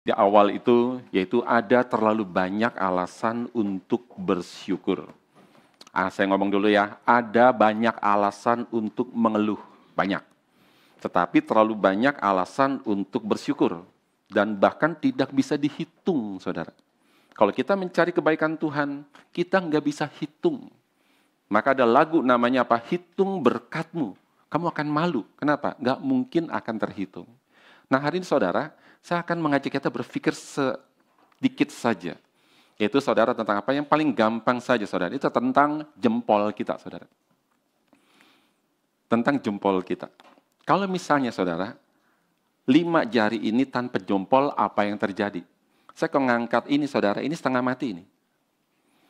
Di awal itu, yaitu ada terlalu banyak alasan untuk bersyukur. Saya ngomong dulu ya, ada banyak alasan untuk mengeluh, banyak. Tetapi terlalu banyak alasan untuk bersyukur. Dan bahkan tidak bisa dihitung, saudara. Kalau kita mencari kebaikan Tuhan, kita nggak bisa hitung. Maka ada lagu namanya apa? Hitung berkatmu. Kamu akan malu. Kenapa? Nggak mungkin akan terhitung. Nah hari ini saudara, saya akan mengajak kita berpikir sedikit saja. Yaitu saudara tentang apa yang paling gampang saja saudara. Itu tentang jempol kita saudara. Tentang jempol kita. Kalau misalnya saudara, 5 jari ini tanpa jempol apa yang terjadi? Saya kalau ngangkat ini saudara, ini setengah mati ini.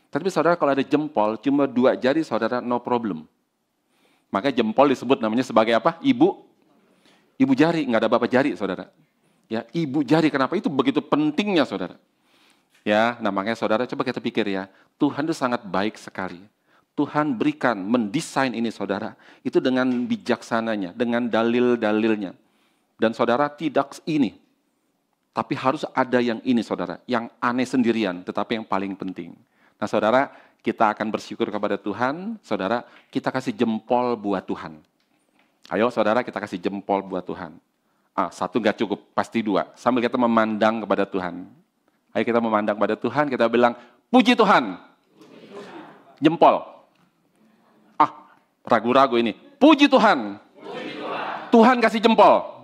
Tapi saudara kalau ada jempol, cuma 2 jari saudara no problem. Maka jempol disebut namanya sebagai apa? Ibu jari, nggak ada bapak jari saudara. Ya, ibu jari, kenapa? Itu begitu pentingnya saudara. Ya, nah makanya saudara coba kita pikir ya, Tuhan itu sangat baik sekali. Tuhan berikan, mendesain ini saudara, itu dengan bijaksananya, dengan dalil-dalilnya. Dan saudara tidak ini, tapi harus ada yang ini saudara, yang aneh sendirian, tetapi yang paling penting. Nah saudara, kita akan bersyukur kepada Tuhan, saudara, kita kasih jempol buat Tuhan. Ayo saudara, kita kasih jempol buat Tuhan. 1 nggak cukup, pasti 2. Sambil kita memandang kepada Tuhan. Ayo kita memandang kepada Tuhan, kita bilang, puji Tuhan. Jempol. Ragu-ragu ini. Puji Tuhan. Tuhan kasih jempol.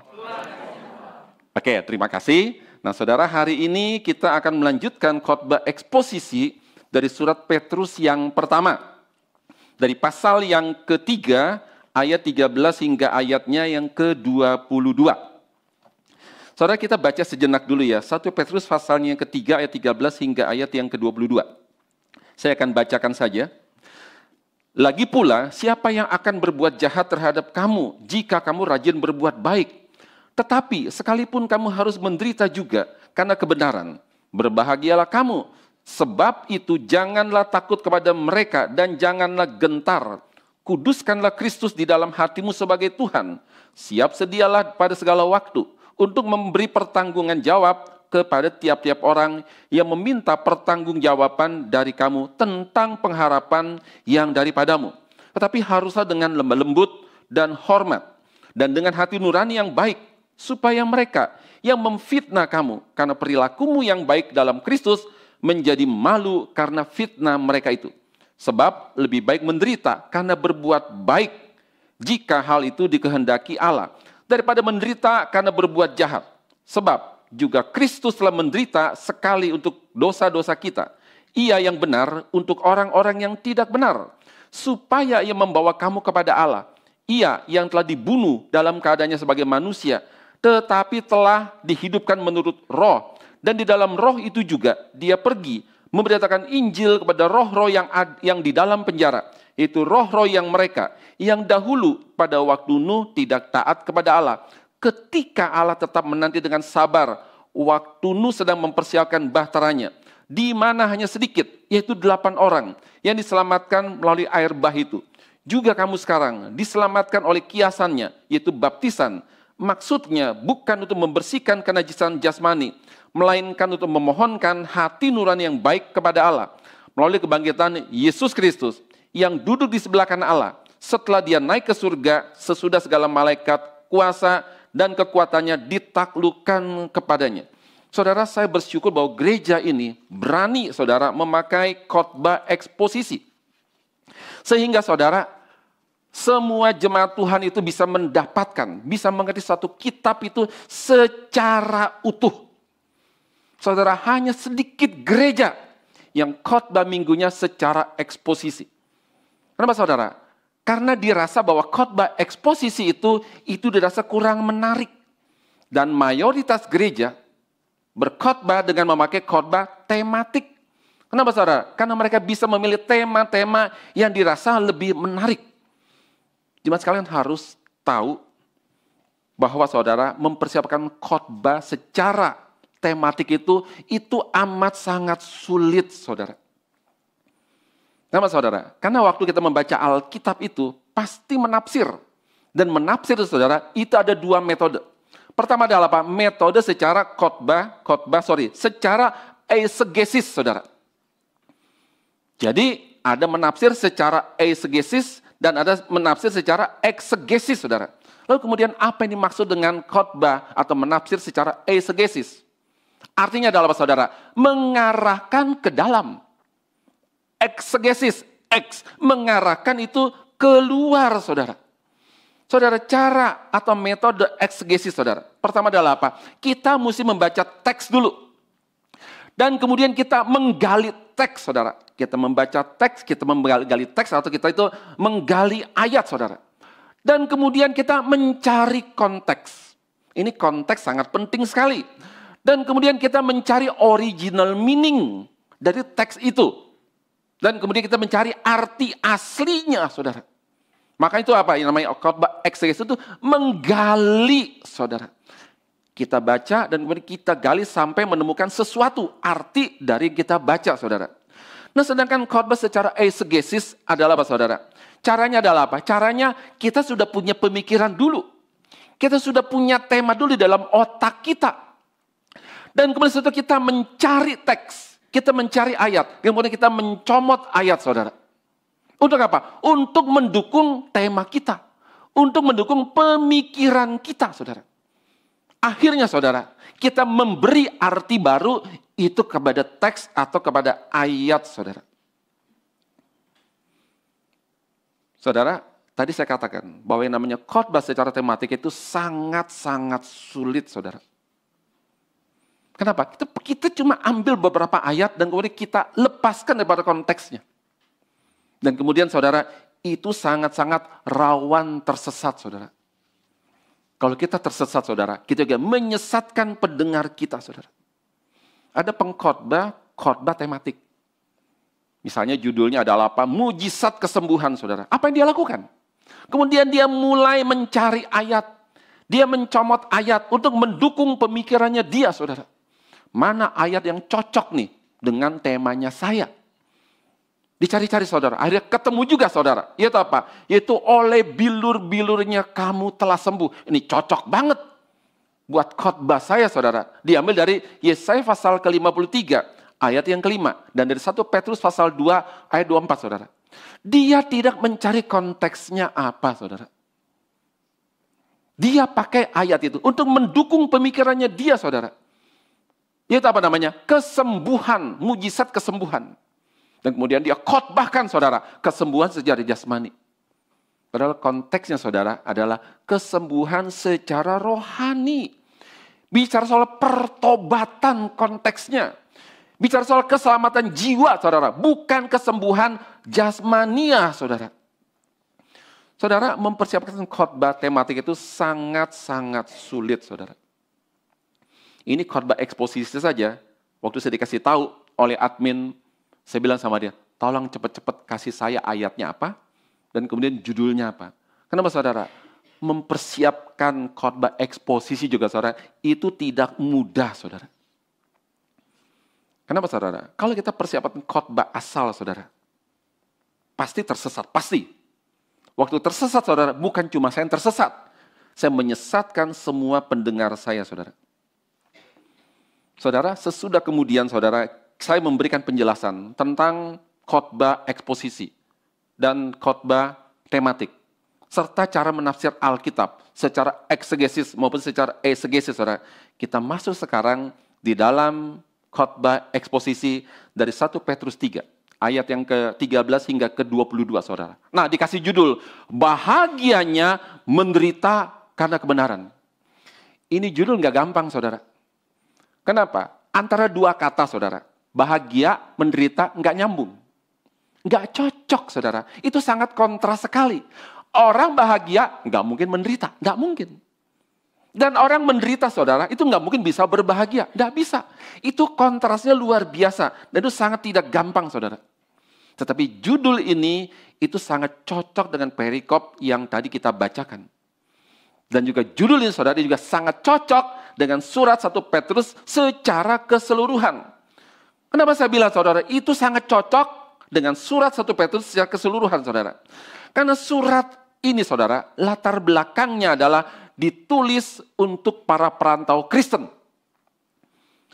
Oke, terima kasih. Nah saudara, hari ini kita akan melanjutkan khotbah eksposisi dari surat Petrus yang pertama. Dari pasal yang ketiga, ayat 13 hingga ayatnya yang ke-22. Saudara kita baca sejenak dulu ya, 1 Petrus pasalnya yang ketiga, ayat 13 hingga ayat yang ke-22. Saya akan bacakan saja. Lagi pula, siapa yang akan berbuat jahat terhadap kamu jika kamu rajin berbuat baik? Tetapi sekalipun kamu harus menderita juga karena kebenaran, berbahagialah kamu. Sebab itu janganlah takut kepada mereka dan janganlah gentar. Kuduskanlah Kristus di dalam hatimu sebagai Tuhan. Siap sedialah pada segala waktu untuk memberi pertanggungan jawab kepada tiap-tiap orang yang meminta pertanggungjawaban dari kamu tentang pengharapan yang daripadamu. Tetapi haruslah dengan lemah lembut dan hormat, dan dengan hati nurani yang baik, supaya mereka yang memfitnah kamu karena perilakumu yang baik dalam Kristus menjadi malu karena fitnah mereka itu. Sebab lebih baik menderita karena berbuat baik jika hal itu dikehendaki Allah, daripada menderita karena berbuat jahat. Sebab juga Kristus telah menderita sekali untuk dosa-dosa kita. Ia yang benar untuk orang-orang yang tidak benar, supaya ia membawa kamu kepada Allah. Ia yang telah dibunuh dalam keadaannya sebagai manusia, tetapi telah dihidupkan menurut roh. Dan di dalam roh itu juga dia pergi memberitakan Injil kepada roh-roh yang di dalam penjara. Itu roh-roh yang mereka yang dahulu pada waktu Nuh tidak taat kepada Allah. Ketika Allah tetap menanti dengan sabar, waktu Nuh sedang mempersiapkan bahtaranya, di mana hanya sedikit, yaitu 8 orang, yang diselamatkan melalui air bah itu. Juga kamu sekarang diselamatkan oleh kiasannya, yaitu baptisan. Maksudnya bukan untuk membersihkan kenajisan jasmani, melainkan untuk memohonkan hati nurani yang baik kepada Allah, melalui kebangkitan Yesus Kristus, yang duduk di sebelah kanan Allah, setelah dia naik ke surga, sesudah segala malaikat, kuasa, dan kekuatannya ditaklukkan kepadanya. Saudara, saya bersyukur bahwa gereja ini berani, saudara, memakai khotbah eksposisi. Sehingga, saudara, semua jemaat Tuhan itu bisa mendapatkan, bisa mengerti satu kitab itu secara utuh. Saudara, hanya sedikit gereja yang khotbah minggunya secara eksposisi. Kenapa, saudara? Karena dirasa bahwa khotbah eksposisi itu dirasa kurang menarik. Dan mayoritas gereja berkhotbah dengan memakai khotbah tematik. Kenapa saudara? Karena mereka bisa memilih tema-tema yang dirasa lebih menarik. Jemaat sekalian harus tahu bahwa saudara mempersiapkan khotbah secara tematik itu amat sangat sulit saudara. Kenapa saudara? Karena waktu kita membaca Alkitab itu pasti menafsir. Dan menafsir saudara, itu ada 2 metode. Pertama adalah apa? Metode secara secara eisegesis, saudara. Jadi ada menafsir secara eisegesis dan ada menafsir secara eksegesis, saudara. Lalu kemudian apa yang dimaksud dengan khotbah atau menafsir secara eisegesis? Artinya adalah apa, saudara? Mengarahkan ke dalam. Eksegesis, mengarahkan itu keluar, saudara. Saudara, cara atau metode eksegesis, saudara. Pertama adalah apa? Kita mesti membaca teks dulu. Dan kemudian kita menggali teks, saudara. Kita membaca teks, kita menggali teks, atau kita itu menggali ayat, saudara. Dan kemudian kita mencari konteks. Ini konteks sangat penting sekali. Dan kemudian kita mencari original meaning dari teks itu. Dan kemudian kita mencari arti aslinya, saudara. Maka itu apa yang namanya khotbah eksegesis itu menggali, saudara. Kita baca dan kemudian kita gali sampai menemukan sesuatu arti dari kita baca, saudara. Nah, sedangkan khotbah secara eisegesis adalah apa, saudara? Caranya adalah apa? Caranya kita sudah punya pemikiran dulu. Kita sudah punya tema dulu di dalam otak kita. Dan kemudian setelah kita mencari teks, kita mencari ayat, kemudian kita mencomot ayat, saudara. Untuk apa? Untuk mendukung tema kita. Untuk mendukung pemikiran kita, saudara. Akhirnya, saudara, kita memberi arti baru itu kepada teks atau kepada ayat, saudara. Saudara, tadi saya katakan bahwa yang namanya khotbah secara tematik itu sangat-sangat sulit, saudara. Kenapa? Kita cuma ambil beberapa ayat dan kemudian kita lepaskan daripada konteksnya. Dan kemudian, saudara, itu sangat-sangat rawan tersesat, saudara. Kalau kita tersesat, saudara, kita juga menyesatkan pendengar kita, saudara. Ada khotbah tematik. Misalnya judulnya adalah apa? Mujizat kesembuhan, saudara. Apa yang dia lakukan? Kemudian dia mulai mencari ayat. Dia mencomot ayat untuk mendukung pemikirannya dia, saudara. Mana ayat yang cocok nih dengan temanya saya? Dicari-cari, saudara. Akhirnya ketemu juga, saudara. Yaitu apa? Yaitu oleh bilur-bilurnya kamu telah sembuh. Ini cocok banget buat khotbah saya, saudara. Diambil dari Yesaya pasal ke-53, ayat yang kelima. Dan dari 1 Petrus pasal 2, ayat 24, saudara. Dia tidak mencari konteksnya apa, saudara. Dia pakai ayat itu untuk mendukung pemikirannya dia, saudara. Yaitu apa namanya? Kesembuhan, mujizat kesembuhan. Dan kemudian dia khotbahkan, saudara, kesembuhan secara jasmani. Padahal konteksnya, saudara, adalah kesembuhan secara rohani. Bicara soal pertobatan konteksnya. Bicara soal keselamatan jiwa, saudara. Bukan kesembuhan jasmania, saudara. Saudara, mempersiapkan khotbah tematik itu sangat-sangat sulit, saudara. Ini khotbah eksposisi saja. Waktu saya dikasih tahu oleh admin, saya bilang sama dia, tolong cepat-cepat kasih saya ayatnya apa, dan kemudian judulnya apa. Kenapa, saudara? Mempersiapkan khotbah eksposisi juga, saudara, itu tidak mudah, saudara. Kenapa, saudara? Kalau kita persiapkan khotbah asal, saudara, pasti tersesat, pasti. Waktu tersesat, saudara, bukan cuma saya yang tersesat. Saya menyesatkan semua pendengar saya, saudara. Saudara, sesudah kemudian, saudara, saya memberikan penjelasan tentang khotbah eksposisi dan khotbah tematik, serta cara menafsir Alkitab secara eksegesis maupun secara eisegesis, saudara. Kita masuk sekarang di dalam khotbah eksposisi dari 1 Petrus 3, ayat yang ke-13 hingga ke-22, saudara. Nah, dikasih judul, bahagianya menderita karena kebenaran. Ini judul nggak gampang, saudara. Kenapa? Antara dua kata, saudara. Bahagia, menderita, nggak nyambung. Nggak cocok, saudara. Itu sangat kontras sekali. Orang bahagia, nggak mungkin menderita. Nggak mungkin. Dan orang menderita, saudara, itu nggak mungkin bisa berbahagia. Nggak bisa. Itu kontrasnya luar biasa. Dan itu sangat tidak gampang, saudara. Tetapi judul ini, itu sangat cocok dengan perikop yang tadi kita bacakan. Dan juga judul ini, saudara, juga sangat cocok dengan surat 1 Petrus secara keseluruhan. Kenapa saya bilang, saudara, itu sangat cocok dengan surat 1 Petrus secara keseluruhan, saudara. Karena surat ini, saudara, latar belakangnya adalah ditulis untuk para perantau Kristen.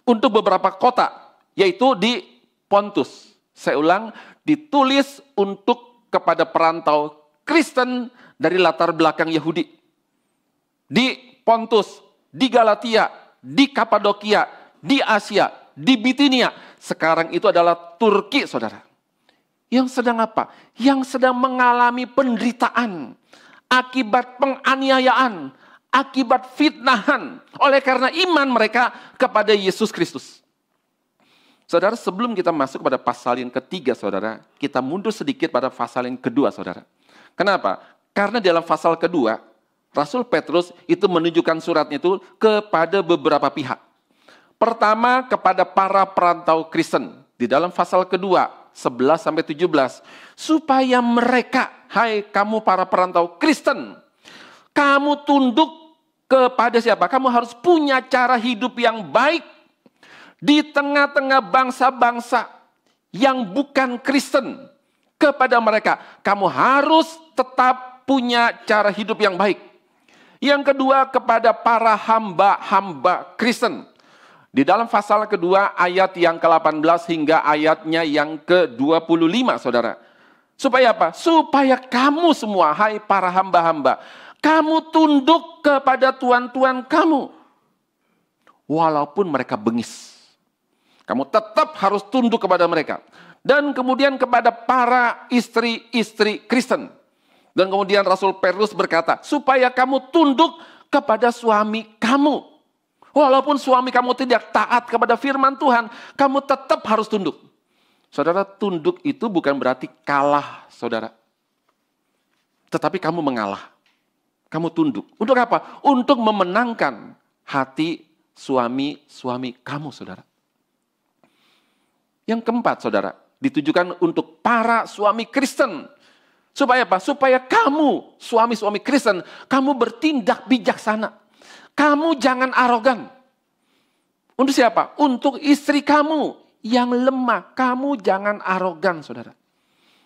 Untuk beberapa kota, yaitu di Pontus. Saya ulang, ditulis untuk kepada perantau Kristen dari latar belakang Yahudi. Di Pontus, di Galatia, di Kapadokia, di Asia, di Bitinia. Sekarang itu adalah Turki, saudara. Yang sedang apa? Yang sedang mengalami penderitaan akibat penganiayaan, akibat fitnahan oleh karena iman mereka kepada Yesus Kristus. Saudara, sebelum kita masuk pada pasal yang ketiga, saudara, kita mundur sedikit pada pasal yang kedua, saudara. Kenapa? Karena dalam pasal kedua, Rasul Petrus itu menunjukkan suratnya itu kepada beberapa pihak. Pertama, kepada para perantau Kristen. Di dalam pasal kedua, 11-17. Supaya mereka, hai kamu para perantau Kristen, kamu tunduk kepada siapa? Kamu harus punya cara hidup yang baik di tengah-tengah bangsa-bangsa yang bukan Kristen. Kepada mereka, kamu harus tetap punya cara hidup yang baik. Yang kedua, kepada para hamba-hamba Kristen. Di dalam pasal kedua, ayat yang ke-18 hingga ayatnya yang ke-25, saudara. Supaya apa? Supaya kamu semua, hai para hamba-hamba, kamu tunduk kepada tuan-tuan kamu. Walaupun mereka bengis. Kamu tetap harus tunduk kepada mereka. Dan kemudian kepada para istri-istri Kristen. Dan kemudian Rasul Petrus berkata, supaya kamu tunduk kepada suami kamu. Walaupun suami kamu tidak taat kepada firman Tuhan, kamu tetap harus tunduk. Saudara, tunduk itu bukan berarti kalah, saudara. Tetapi kamu mengalah. Kamu tunduk. Untuk apa? Untuk memenangkan hati suami-suami kamu, saudara. Yang keempat, saudara, ditujukan untuk para suami Kristen. Supaya apa? Supaya kamu, suami-suami Kristen, kamu bertindak bijaksana. Kamu jangan arogan. Untuk siapa? Untuk istri kamu yang lemah. Kamu jangan arogan, saudara.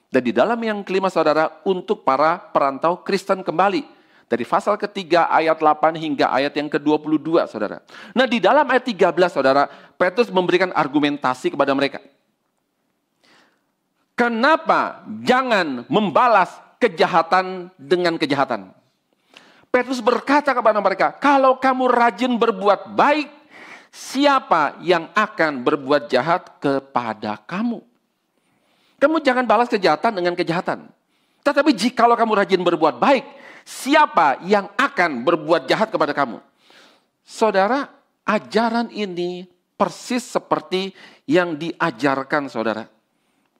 Dan di dalam yang kelima, saudara, untuk para perantau Kristen kembali. Dari pasal ketiga, ayat 8 hingga ayat yang ke-22, saudara. Nah, di dalam ayat 13, saudara, Petrus memberikan argumentasi kepada mereka. Kenapa jangan membalas kejahatan dengan kejahatan? Petrus berkata kepada mereka, kalau kamu rajin berbuat baik, siapa yang akan berbuat jahat kepada kamu? Kamu jangan balas kejahatan dengan kejahatan. Tetapi jikalau kamu rajin berbuat baik, siapa yang akan berbuat jahat kepada kamu? Saudara, ajaran ini persis seperti yang diajarkan, saudara,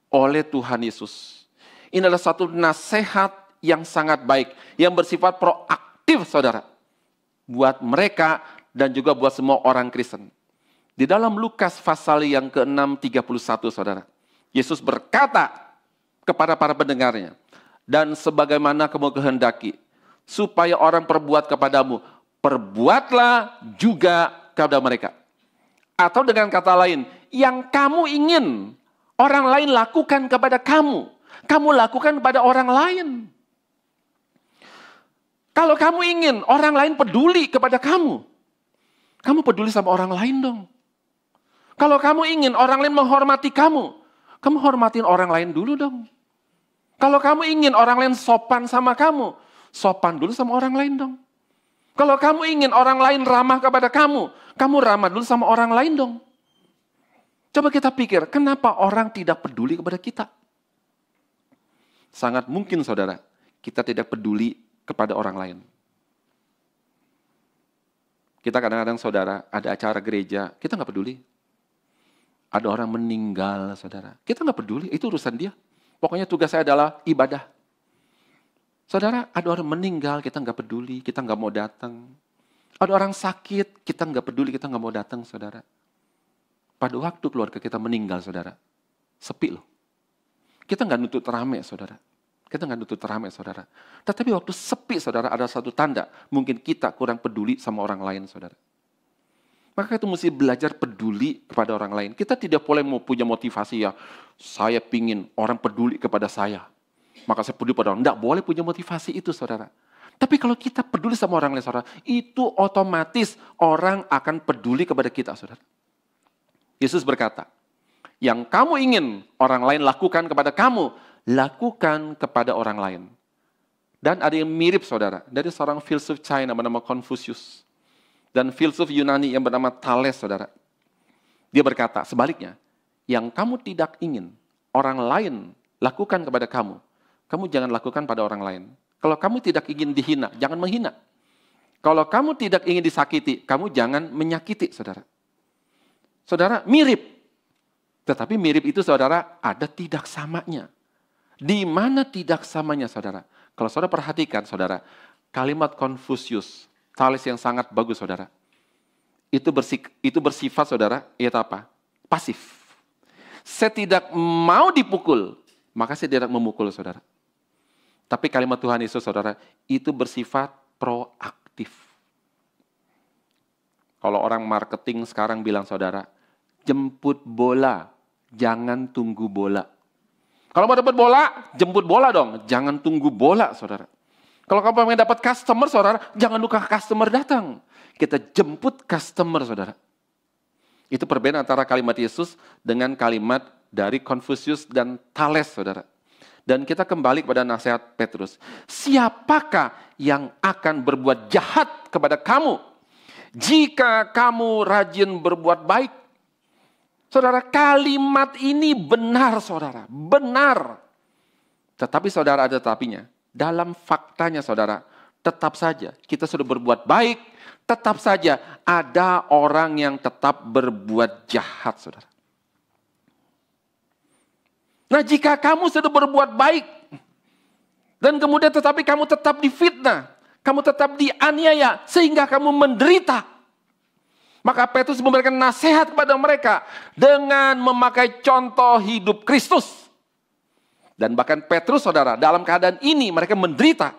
oleh Tuhan Yesus. Ini adalah satu nasihat yang sangat baik, yang bersifat proaktif, saudara, buat mereka dan juga buat semua orang Kristen. Di dalam Lukas pasal yang ke-6, 31, saudara, Yesus berkata kepada para pendengarnya, dan sebagaimana kamu kehendaki, supaya orang perbuat kepadamu, perbuatlah juga kepada mereka. Atau dengan kata lain, yang kamu ingin orang lain lakukan kepada kamu, kamu lakukan kepada orang lain. Kalau kamu ingin orang lain peduli kepada kamu, kamu peduli sama orang lain dong. Kalau kamu ingin orang lain menghormati kamu, kamu hormatin orang lain dulu dong. Kalau kamu ingin orang lain sopan sama kamu, sopan dulu sama orang lain dong. Kalau kamu ingin orang lain ramah kepada kamu, kamu ramah dulu sama orang lain dong. Coba kita pikir, kenapa orang tidak peduli kepada kita? Sangat mungkin, saudara, kita tidak peduli kepada orang lain. Kita kadang-kadang, saudara, ada acara gereja, kita nggak peduli. Ada orang meninggal, saudara, kita nggak peduli, itu urusan dia. Pokoknya tugas saya adalah ibadah. Saudara, ada orang meninggal, kita nggak peduli, kita nggak mau datang. Ada orang sakit, kita nggak peduli, kita nggak mau datang, saudara. Pada waktu keluarga kita meninggal, saudara, sepi loh. Kita nggak nuntut rame, saudara. Kita nggak nuntut rame, saudara. Tetapi waktu sepi, saudara, ada satu tanda. Mungkin kita kurang peduli sama orang lain, saudara. Maka itu mesti belajar peduli kepada orang lain. Kita tidak boleh mau punya motivasi ya, saya pingin orang peduli kepada saya. Maka saya peduli pada orang. Tidak boleh punya motivasi itu, saudara. Tapi kalau kita peduli sama orang lain, saudara, itu otomatis orang akan peduli kepada kita, saudara. Yesus berkata, yang kamu ingin orang lain lakukan kepada kamu, lakukan kepada orang lain. Dan ada yang mirip, saudara, dari seorang filsuf China bernama Confucius. Dan filsuf Yunani yang bernama Thales, saudara. Dia berkata, sebaliknya, yang kamu tidak ingin orang lain lakukan kepada kamu, kamu jangan lakukan pada orang lain. Kalau kamu tidak ingin dihina, jangan menghina. Kalau kamu tidak ingin disakiti, kamu jangan menyakiti, saudara. Saudara, mirip. Tetapi mirip itu, saudara, ada tidak samanya. Di mana tidak samanya, saudara? Kalau saudara perhatikan, saudara, kalimat Confucius, Thales yang sangat bagus, saudara. Itu bersifat, saudara, yaitu apa? Pasif. Saya tidak mau dipukul, maka saya tidak memukul, saudara. Tapi kalimat Tuhan Yesus, saudara, itu bersifat proaktif. Kalau orang marketing sekarang bilang, saudara, jemput bola, jangan tunggu bola. Kalau mau dapat bola, jemput bola dong, jangan tunggu bola, saudara. Kalau kamu ingin dapat customer, saudara, jangan nunggu customer datang. Kita jemput customer, saudara. Itu perbedaan antara kalimat Yesus dengan kalimat dari Confucius dan Thales, saudara. Dan kita kembali kepada nasihat Petrus. Siapakah yang akan berbuat jahat kepada kamu jika kamu rajin berbuat baik? Saudara, kalimat ini benar, saudara. Benar. Tetapi saudara, ada tetapinya. Dalam faktanya, saudara, tetap saja kita sudah berbuat baik, tetap saja ada orang yang tetap berbuat jahat, saudara. Nah, jika kamu sudah berbuat baik, dan kemudian tetapi kamu tetap difitnah, kamu tetap dianiaya, sehingga kamu menderita, maka Petrus memberikan nasihat kepada mereka dengan memakai contoh hidup Kristus. Dan bahkan Petrus, saudara, dalam keadaan ini mereka menderita.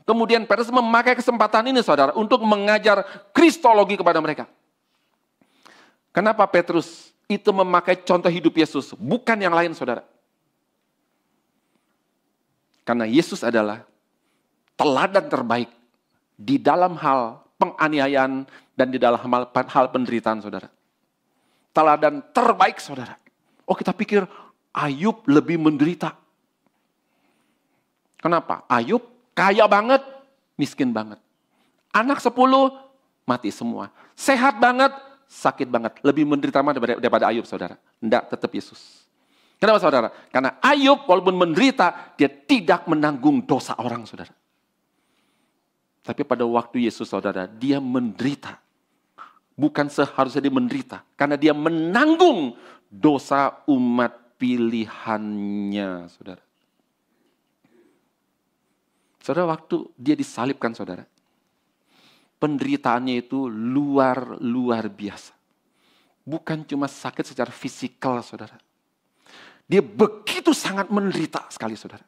Kemudian Petrus memakai kesempatan ini, saudara, untuk mengajar kristologi kepada mereka. Kenapa Petrus itu memakai contoh hidup Yesus, bukan yang lain, saudara? Karena Yesus adalah teladan terbaik di dalam hal penganiayaan dan di dalam hal penderitaan, saudara. Teladan terbaik, saudara. Oh, kita pikir Ayub lebih menderita. Kenapa? Ayub kaya banget, miskin banget. Anak 10, mati semua. Sehat banget, sakit banget. Lebih menderita daripada Ayub, saudara. Tidak, tetap Yesus. Kenapa, saudara? Karena Ayub walaupun menderita, dia tidak menanggung dosa orang, saudara. Tapi pada waktu Yesus, saudara, dia menderita. Bukan seharusnya dia menderita. Karena dia menanggung dosa umat pilihannya, saudara. Saudara, waktu dia disalibkan, saudara, penderitaannya itu luar biasa. Bukan cuma sakit secara fisikal, saudara. Dia begitu sangat menderita sekali, saudara.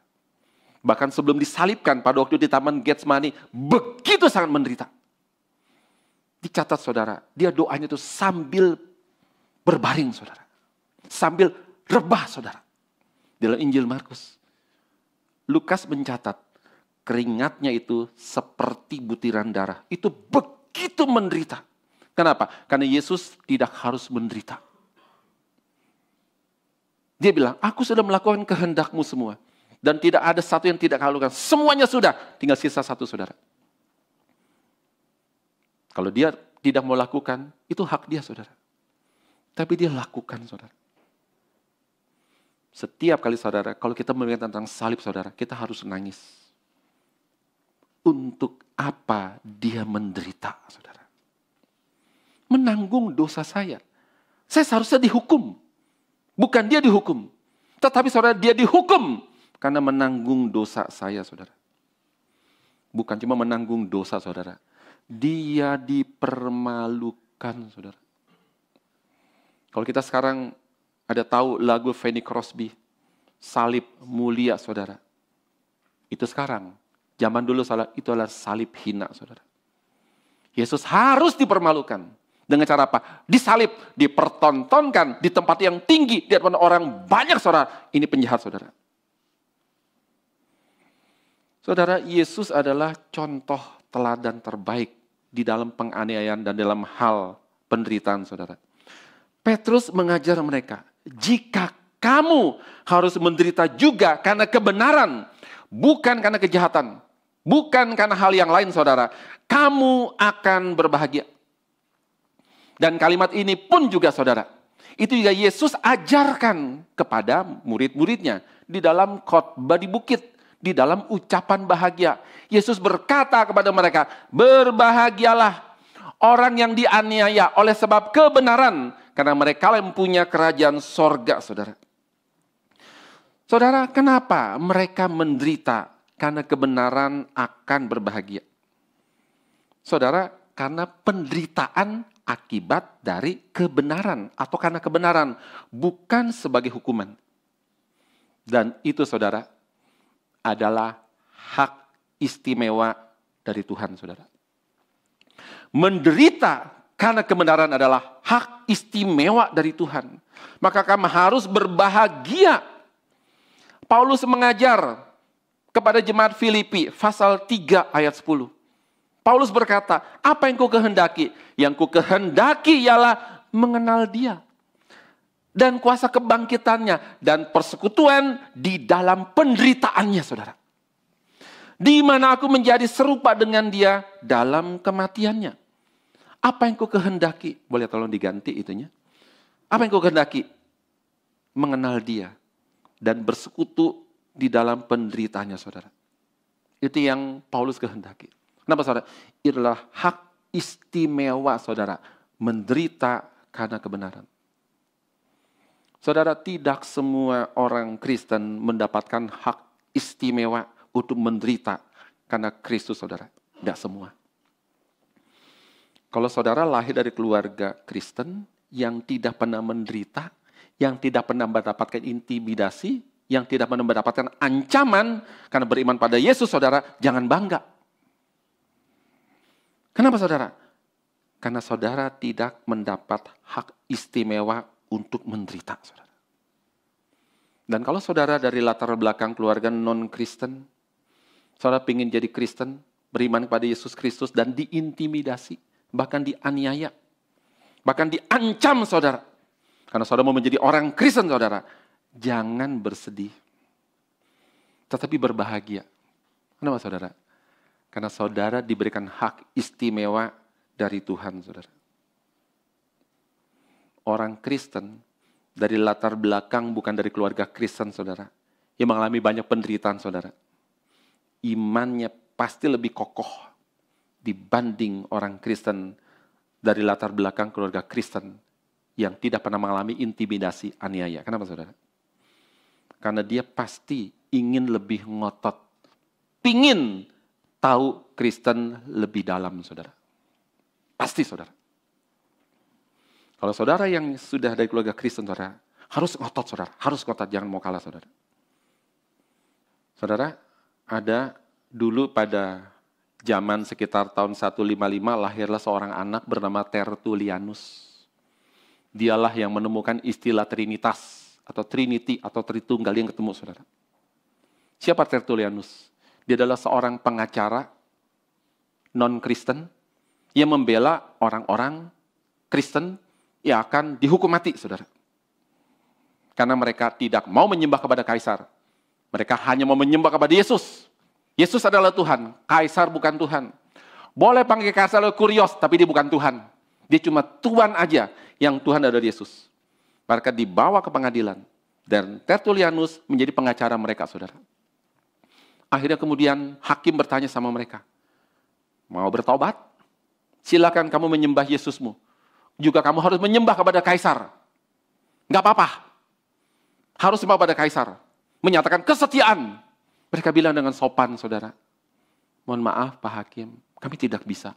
Bahkan sebelum disalibkan pada waktu di Taman Getsemani, begitu sangat menderita. Dicatat, saudara, dia doanya itu sambil berbaring, saudara. Sambil rebah, saudara. Dalam Injil Markus. Lukas mencatat, keringatnya itu seperti butiran darah. Itu begitu menderita. Kenapa? Karena Yesus tidak harus menderita. Dia bilang, aku sudah melakukan kehendakmu semua. Dan tidak ada satu yang tidak kau lakukan. Semuanya sudah, tinggal sisa satu, saudara. Kalau dia tidak mau lakukan, itu hak dia, saudara. Tapi dia lakukan, saudara. Setiap kali, saudara, kalau kita mendengar tentang salib, saudara, kita harus nangis. Untuk apa dia menderita, saudara? Menanggung dosa saya. Saya seharusnya dihukum. Bukan dia dihukum. Tetapi, saudara, dia dihukum karena menanggung dosa saya, saudara. Bukan cuma menanggung dosa, saudara. Dia dipermalukan, saudara. Kalau kita sekarang ada tahu lagu Fanny Crosby, Salib Mulia, saudara. Itu sekarang. Zaman dulu itu adalah salib hina, saudara. Yesus harus dipermalukan. Dengan cara apa? Disalib, dipertontonkan di tempat yang tinggi, di hadapan orang banyak, saudara. Ini penjahat, saudara. Saudara, Yesus adalah contoh teladan terbaik di dalam penganiayaan dan dalam hal penderitaan, saudara. Petrus mengajar mereka, jika kamu harus menderita juga karena kebenaran, bukan karena kejahatan, bukan karena hal yang lain, saudara, kamu akan berbahagia. Dan kalimat ini pun juga, saudara, itu juga Yesus ajarkan kepada murid-muridnya di dalam khotbah di bukit, di dalam ucapan bahagia. Yesus berkata kepada mereka, berbahagialah orang yang dianiaya oleh sebab kebenaran, karena mereka yang punya kerajaan sorga, saudara. Saudara, kenapa mereka menderita karena kebenaran akan berbahagia? Saudara, karena penderitaan akibat dari kebenaran atau karena kebenaran, bukan sebagai hukuman. Dan itu, saudara, adalah hak istimewa dari Tuhan, saudara. Menderita karena kebenaran adalah hak istimewa dari Tuhan. Maka kamu harus berbahagia. Paulus mengajar kepada jemaat Filipi, pasal 3 ayat 10. Paulus berkata, apa yang kau kehendaki? Yang ku kehendaki ialah mengenal Dia. Dan kuasa kebangkitannya dan persekutuan di dalam penderitaannya, saudara. Di mana aku menjadi serupa dengan Dia dalam kematiannya. Apa yang kau kehendaki? Boleh tolong diganti itunya. Apa yang kau kehendaki? Mengenal Dia dan bersekutu di dalam penderitaannya, saudara. Itu yang Paulus kehendaki. Kenapa, saudara? Itulah hak istimewa, saudara, menderita karena kebenaran. Saudara, tidak semua orang Kristen mendapatkan hak istimewa untuk menderita karena Kristus, saudara. Tidak semua. Kalau saudara lahir dari keluarga Kristen yang tidak pernah menderita, yang tidak pernah mendapatkan intimidasi, yang tidak pernah mendapatkan ancaman karena beriman pada Yesus, saudara, jangan bangga. Kenapa, saudara? Karena saudara tidak mendapat hak istimewa untuk menderita, saudara. Dan kalau saudara dari latar belakang keluarga non-Kristen, saudara ingin jadi Kristen, beriman kepada Yesus Kristus dan diintimidasi, bahkan dianiaya, bahkan diancam, saudara. Karena saudara mau menjadi orang Kristen, saudara, jangan bersedih, tetapi berbahagia. Kenapa, saudara? Karena saudara diberikan hak istimewa dari Tuhan, saudara. Orang Kristen dari latar belakang bukan dari keluarga Kristen, saudara, yang mengalami banyak penderitaan, saudara, imannya pasti lebih kokoh dibanding orang Kristen dari latar belakang keluarga Kristen yang tidak pernah mengalami intimidasi, aniaya. Kenapa, saudara? Karena dia pasti ingin lebih ngotot, pingin tahu Kristen lebih dalam, saudara. Pasti, saudara. Kalau saudara yang sudah dari keluarga Kristen, saudara, harus ngotot, saudara. Harus ngotot, jangan mau kalah, saudara. Saudara, ada dulu pada zaman sekitar tahun 155, lahirlah seorang anak bernama Tertullianus. Dialah yang menemukan istilah Trinitas, atau Trinity, atau Tritunggal yang ketemu, saudara. Siapa Tertullianus? Dia adalah seorang pengacara non-Kristen yang membela orang-orang Kristen yang akan dihukum mati, saudara. Karena mereka tidak mau menyembah kepada kaisar. Mereka hanya mau menyembah kepada Yesus. Yesus adalah Tuhan, kaisar bukan Tuhan. Boleh panggil kaisar kurios, tapi dia bukan Tuhan. Dia cuma Tuhan aja, yang Tuhan adalah Yesus. Mereka dibawa ke pengadilan. Dan Tertullianus menjadi pengacara mereka, saudara. Akhirnya kemudian hakim bertanya sama mereka, mau bertobat? Silakan kamu menyembah Yesusmu. Juga kamu harus menyembah kepada kaisar. Enggak apa-apa. Harus sembah pada kaisar. Menyatakan kesetiaan. Mereka bilang dengan sopan, saudara. Mohon maaf, Pak Hakim, kami tidak bisa.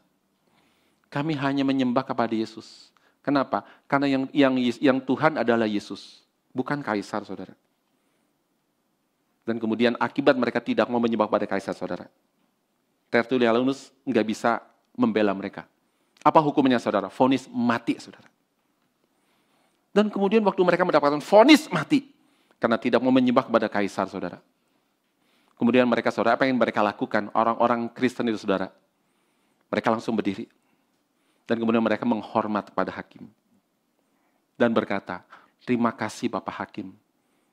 Kami hanya menyembah kepada Yesus. Kenapa? Karena yang Tuhan adalah Yesus, bukan kaisar, saudara. Dan kemudian akibat mereka tidak mau menyembah kepada kaisar, saudara. Tertullianus enggak bisa membela mereka. Apa hukumnya, saudara? Vonis mati, saudara. Dan kemudian waktu mereka mendapatkan vonis mati, karena tidak mau menyembah kepada kaisar, saudara. Kemudian mereka, saudara, apa yang mereka lakukan? Orang-orang Kristen itu, saudara, mereka langsung berdiri. Dan kemudian mereka menghormat pada hakim. Dan berkata, terima kasih Bapak Hakim,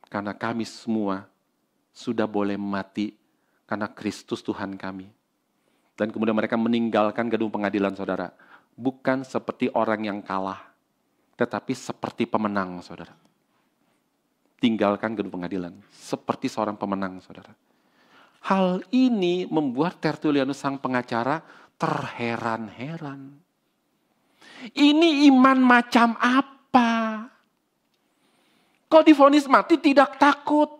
karena kami semua sudah boleh mati karena Kristus Tuhan kami. Dan kemudian mereka meninggalkan gedung pengadilan, saudara. Bukan seperti orang yang kalah, tetapi seperti pemenang, saudara. Tinggalkan gedung pengadilan, seperti seorang pemenang, saudara. Hal ini membuat Tertullianus sang pengacara terheran-heran. Ini iman macam apa? Kok divonis mati tidak takut?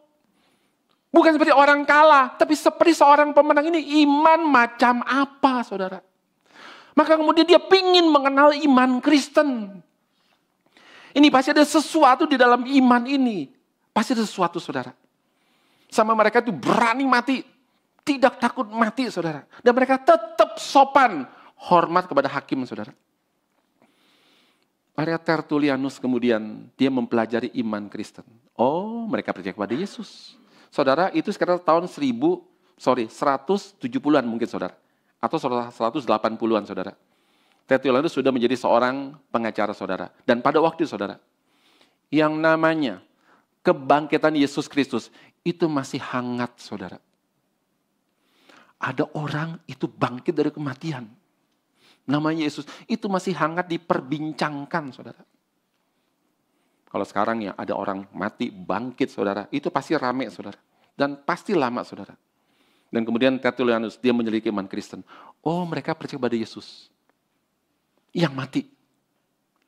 Bukan seperti orang kalah, tapi seperti seorang pemenang. Ini iman macam apa, saudara? Maka kemudian dia ingin mengenal iman Kristen. Ini pasti ada sesuatu di dalam iman ini. Pasti ada sesuatu, saudara. Sama mereka itu berani mati. Tidak takut mati, saudara. Dan mereka tetap sopan. Hormat kepada hakim, saudara. Akhirnya Tertullianus kemudian dia mempelajari iman Kristen. Oh, mereka percaya kepada Yesus. Saudara, itu sekitar tahun 170-an mungkin, saudara. Atau 180-an, saudara. Tertullianus sudah menjadi seorang pengacara, saudara. Dan pada waktu, saudara, yang namanya kebangkitan Yesus Kristus itu masih hangat, saudara. Ada orang itu bangkit dari kematian. Namanya Yesus. Itu masih hangat diperbincangkan, saudara. Kalau sekarang ya ada orang mati, bangkit, saudara. Itu pasti rame, saudara. Dan pasti lama, saudara. Dan kemudian Tertullianus, dia menyelidiki iman Kristen. Oh, mereka percaya pada Yesus. Yang mati.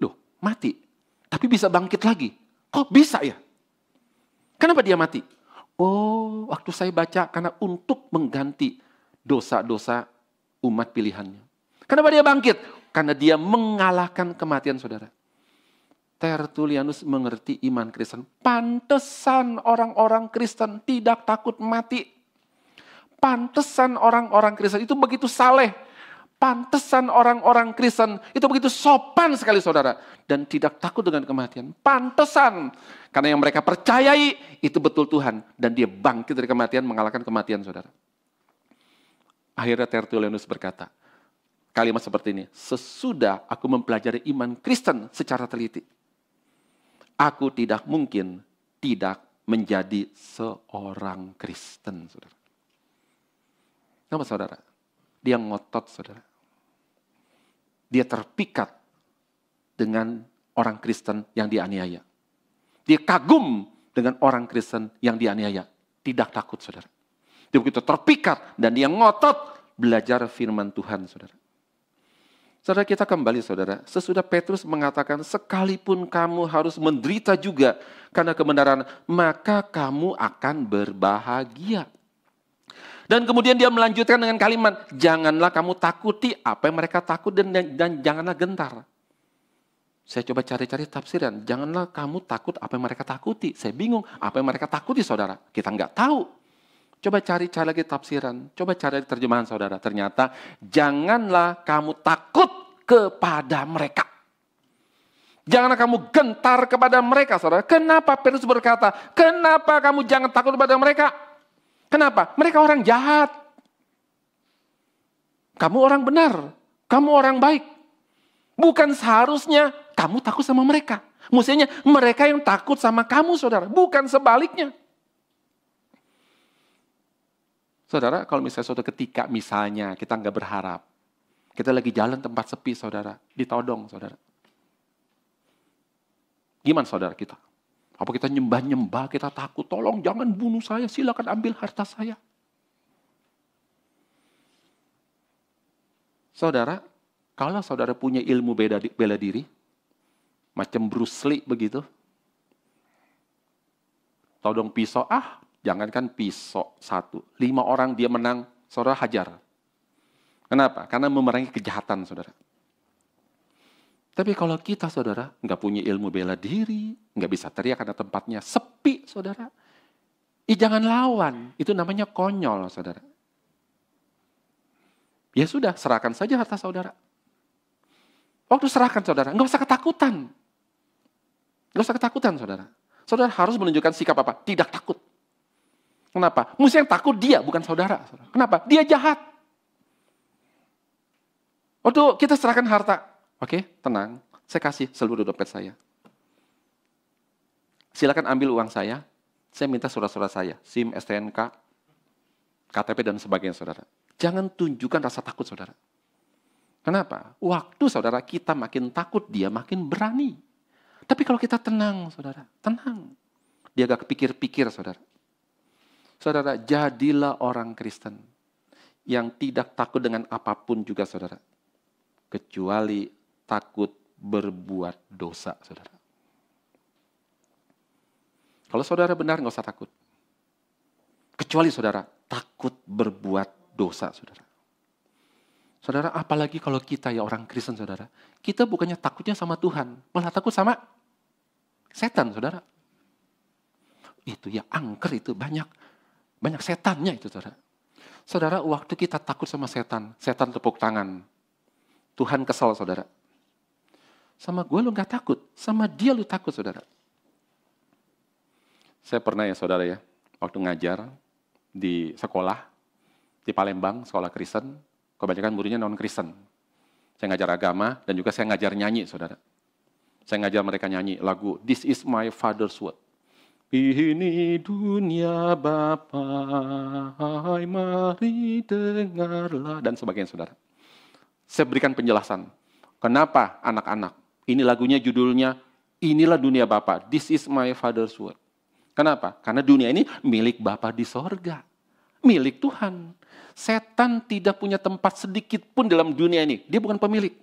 Loh, mati. Tapi bisa bangkit lagi. Kok bisa ya? Kenapa dia mati? Oh, waktu saya baca, karena untuk mengganti dosa-dosa umat pilihannya. Kenapa dia bangkit? Karena dia mengalahkan kematian, saudara. Tertullianus mengerti iman Kristen. Pantesan orang-orang Kristen tidak takut mati. Pantesan orang-orang Kristen itu begitu saleh. Pantesan orang-orang Kristen itu begitu sopan sekali, saudara. Dan tidak takut dengan kematian. Pantesan. Karena yang mereka percayai itu betul Tuhan. Dan dia bangkit dari kematian, mengalahkan kematian, saudara. Akhirnya Tertullianus berkata, kalimat seperti ini, sesudah aku mempelajari iman Kristen secara teliti, aku tidak mungkin tidak menjadi seorang Kristen, saudara. Kenapa, saudara? Dia ngotot, saudara. Dia terpikat dengan orang Kristen yang dianiaya. Dia kagum dengan orang Kristen yang dianiaya. Tidak takut, saudara. Dia begitu terpikat dan dia ngotot belajar firman Tuhan, saudara. Saudara, kita kembali, saudara. Sesudah Petrus mengatakan, sekalipun kamu harus menderita juga karena kebenaran, maka kamu akan berbahagia. Dan kemudian dia melanjutkan dengan kalimat, janganlah kamu takuti apa yang mereka takut dan janganlah gentar. Saya coba cari-cari tafsiran, janganlah kamu takut apa yang mereka takuti. Saya bingung, apa yang mereka takuti, saudara? Kita nggak tahu. Coba cari lagi tafsiran, coba cari terjemahan, saudara. Ternyata, janganlah kamu takut kepada mereka. Janganlah kamu gentar kepada mereka, saudara. Kenapa Petrus berkata, kenapa kamu jangan takut kepada mereka? Kenapa? Mereka orang jahat. Kamu orang benar, kamu orang baik. Bukan seharusnya kamu takut sama mereka. Mestinya mereka yang takut sama kamu, saudara. Bukan sebaliknya. Saudara, kalau misalnya suatu ketika, misalnya kita nggak berharap, kita lagi jalan tempat sepi, saudara, ditodong, saudara. Gimana, saudara, kita? Apa kita nyembah-nyembah, kita takut, tolong jangan bunuh saya, silakan ambil harta saya. Saudara, kalau saudara punya ilmu bela diri, macam Bruce Lee begitu, todong pisau, jangankan pisau 1, 5 orang dia menang, saudara hajar. Kenapa? Karena memerangi kejahatan, saudara. Tapi kalau kita, saudara, nggak punya ilmu bela diri, nggak bisa teriak karena tempatnya sepi, saudara. Jangan lawan, itu namanya konyol, saudara. Ya sudah, serahkan saja harta saudara. Waktu serahkan, saudara, nggak usah ketakutan. Nggak usah ketakutan, saudara. Saudara harus menunjukkan sikap apa? Tidak takut. Kenapa? Musuh yang takut dia, bukan saudara. Kenapa? Dia jahat. Waktu kita serahkan harta, oke, tenang, saya kasih seluruh dompet saya. Silakan ambil uang saya minta surat-surat saya, SIM, STNK, KTP dan sebagainya, saudara. Jangan tunjukkan rasa takut, saudara. Kenapa? Waktu saudara kita makin takut, dia makin berani. Tapi kalau kita tenang, saudara, tenang. Dia gak kepikir-pikir, saudara. Saudara, jadilah orang Kristen yang tidak takut dengan apapun juga, saudara. Kecuali takut berbuat dosa, saudara. Kalau saudara benar, gak usah takut. Kecuali saudara takut berbuat dosa, saudara. Saudara, apalagi kalau kita ya orang Kristen, saudara. Kita bukannya takutnya sama Tuhan, malah takut sama setan, saudara. Itu ya angker, itu banyak setannya itu, saudara. Saudara, waktu kita takut sama setan tepuk tangan. Tuhan kesal, saudara. Sama gue lu gak takut, sama dia lu takut, saudara. Saya pernah ya, saudara ya, waktu ngajar di sekolah, di Palembang, sekolah Kristen, kebanyakan muridnya non-Kristen. Saya ngajar agama, dan juga saya ngajar nyanyi, saudara. Saya ngajar mereka nyanyi lagu, This is my father's word. Ini dunia Bapa, hai mari dengarlah, dan sebagainya, saudara. Saya berikan penjelasan. Kenapa anak-anak? Ini lagunya judulnya, inilah dunia Bapa, this is my father's word. Kenapa? Karena dunia ini milik Bapa di sorga. Milik Tuhan. Setan tidak punya tempat sedikit pun dalam dunia ini. Dia bukan pemilik.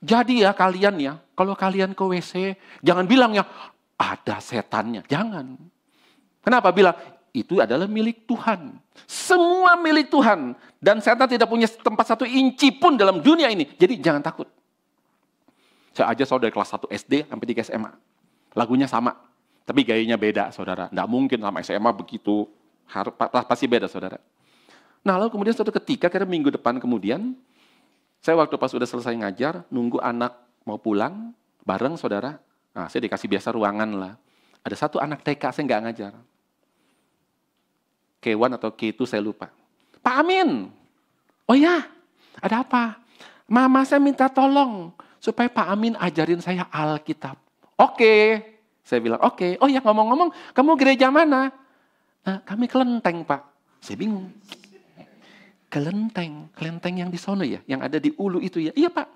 Jadi ya kalian ya, kalau kalian ke WC, jangan bilang ya, ada setannya. Jangan. Kenapa? Bilang, itu adalah milik Tuhan. Semua milik Tuhan. Dan setan tidak punya tempat 1 inci pun dalam dunia ini. Jadi jangan takut. Saya aja saudara dari kelas 1 SD sampai 3 SMA. Lagunya sama. Tapi gayanya beda, saudara. Nggak mungkin sama SMA begitu. Pasti beda, saudara. Nah, lalu kemudian suatu ketika, kira minggu depan kemudian, saya waktu pas udah selesai ngajar, nunggu anak mau pulang, bareng, saudara. Nah, saya dikasih biasa ruangan lah. Ada satu anak TK, saya nggak ngajar. K1 atau K2, saya lupa. Pak Amin! Oh ya, ada apa? Mama saya minta tolong, supaya Pak Amin ajarin saya Alkitab. Oke. Saya bilang, oke. Oh ya, ngomong-ngomong, kamu gereja mana? Nah, kami Kelenteng, Pak. Saya bingung. Kelenteng yang di sono ya, yang ada di Ulu itu ya. Iya, Pak.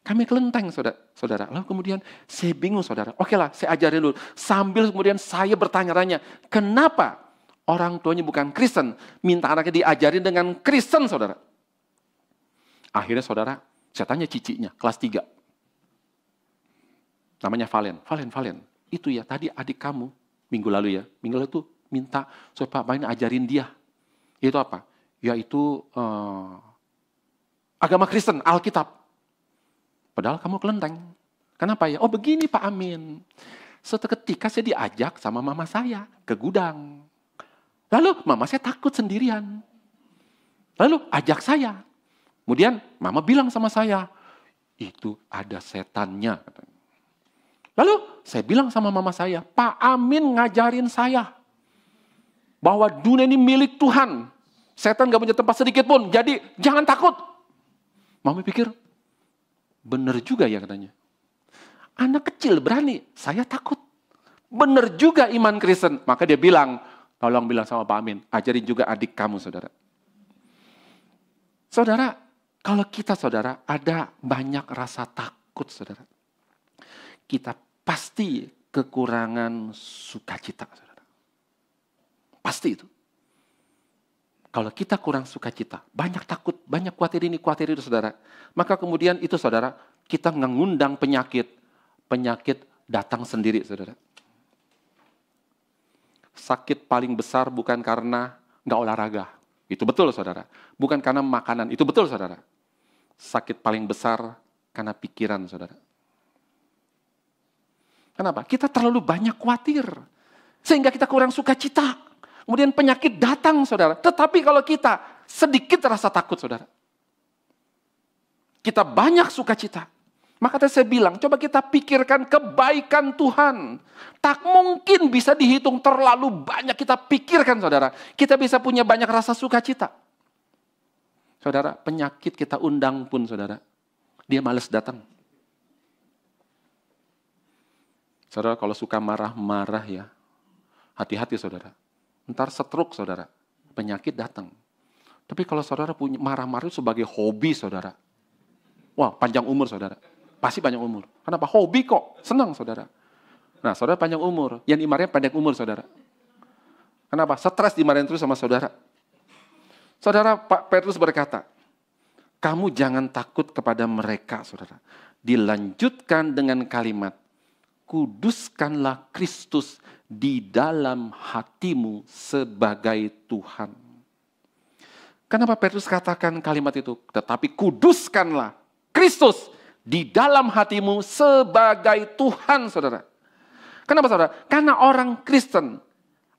Kami Kelenteng, saudara. Lalu kemudian saya bingung, saudara. Oke lah, saya ajarin dulu. Sambil kemudian saya bertanya-tanya, kenapa orang tuanya bukan Kristen, minta anaknya diajarin dengan Kristen, saudara. Akhirnya, saudara, saya tanya cicinya, kelas 3. Namanya Valen. Itu ya, tadi adik kamu, minggu lalu ya, minggu lalu tuh minta supaya Pak Main ajarin dia. Itu apa? Yaitu agama Kristen, Alkitab. Padahal kamu Kelenteng. Kenapa ya? Oh begini Pak Amin. Suatu ketika saya diajak sama mama saya ke gudang. Lalu mama saya takut sendirian. Lalu ajak saya. Kemudian mama bilang sama saya, itu ada setannya, katanya. Lalu saya bilang sama mama saya, Pak Amin ngajarin saya bahwa dunia ini milik Tuhan. Setan gak punya tempat sedikit pun, jadi jangan takut. Mama pikir, bener juga ya katanya. Anak kecil berani, saya takut. Bener juga iman Kristen. Maka dia bilang, tolong bilang sama Pak Amin, ajarin juga adik kamu, saudara. Saudara, kalau kita, saudara, ada banyak rasa takut, saudara. Kita pasti kekurangan sukacita, saudara. Pasti itu. Kalau kita kurang sukacita, banyak takut, banyak khawatir ini, khawatir itu, saudara. Maka kemudian itu, saudara, kita mengundang penyakit datang sendiri, saudara. Sakit paling besar bukan karena nggak olahraga. Itu betul, saudara. Bukan karena makanan. Itu betul, saudara. Sakit paling besar karena pikiran, saudara. Kenapa? Kita terlalu banyak khawatir. Sehingga kita kurang sukacita. Kemudian penyakit datang, saudara. Tetapi kalau kita sedikit rasa takut, saudara. Kita banyak sukacita. Maka tadi saya bilang, coba kita pikirkan kebaikan Tuhan. Tak mungkin bisa dihitung terlalu banyak kita pikirkan, saudara. Kita bisa punya banyak rasa sukacita. Saudara, penyakit kita undang pun, saudara. Dia malas datang. Saudara, kalau suka marah-marah ya, hati-hati saudara. Ntar stroke saudara, penyakit datang. Tapi kalau saudara punya marah-marah sebagai hobi saudara, wah panjang umur saudara. Pasti panjang umur. Kenapa? Hobi kok, senang saudara. Nah saudara panjang umur, yang dimarahin panjang umur saudara. Kenapa? Stres dimarahin terus sama saudara. Saudara, Pak Petrus berkata, kamu jangan takut kepada mereka saudara. Dilanjutkan dengan kalimat, kuduskanlah Kristus di dalam hatimu sebagai Tuhan. Kenapa Petrus katakan kalimat itu? Tetapi kuduskanlah Kristus di dalam hatimu sebagai Tuhan, saudara. Kenapa, saudara? Karena orang Kristen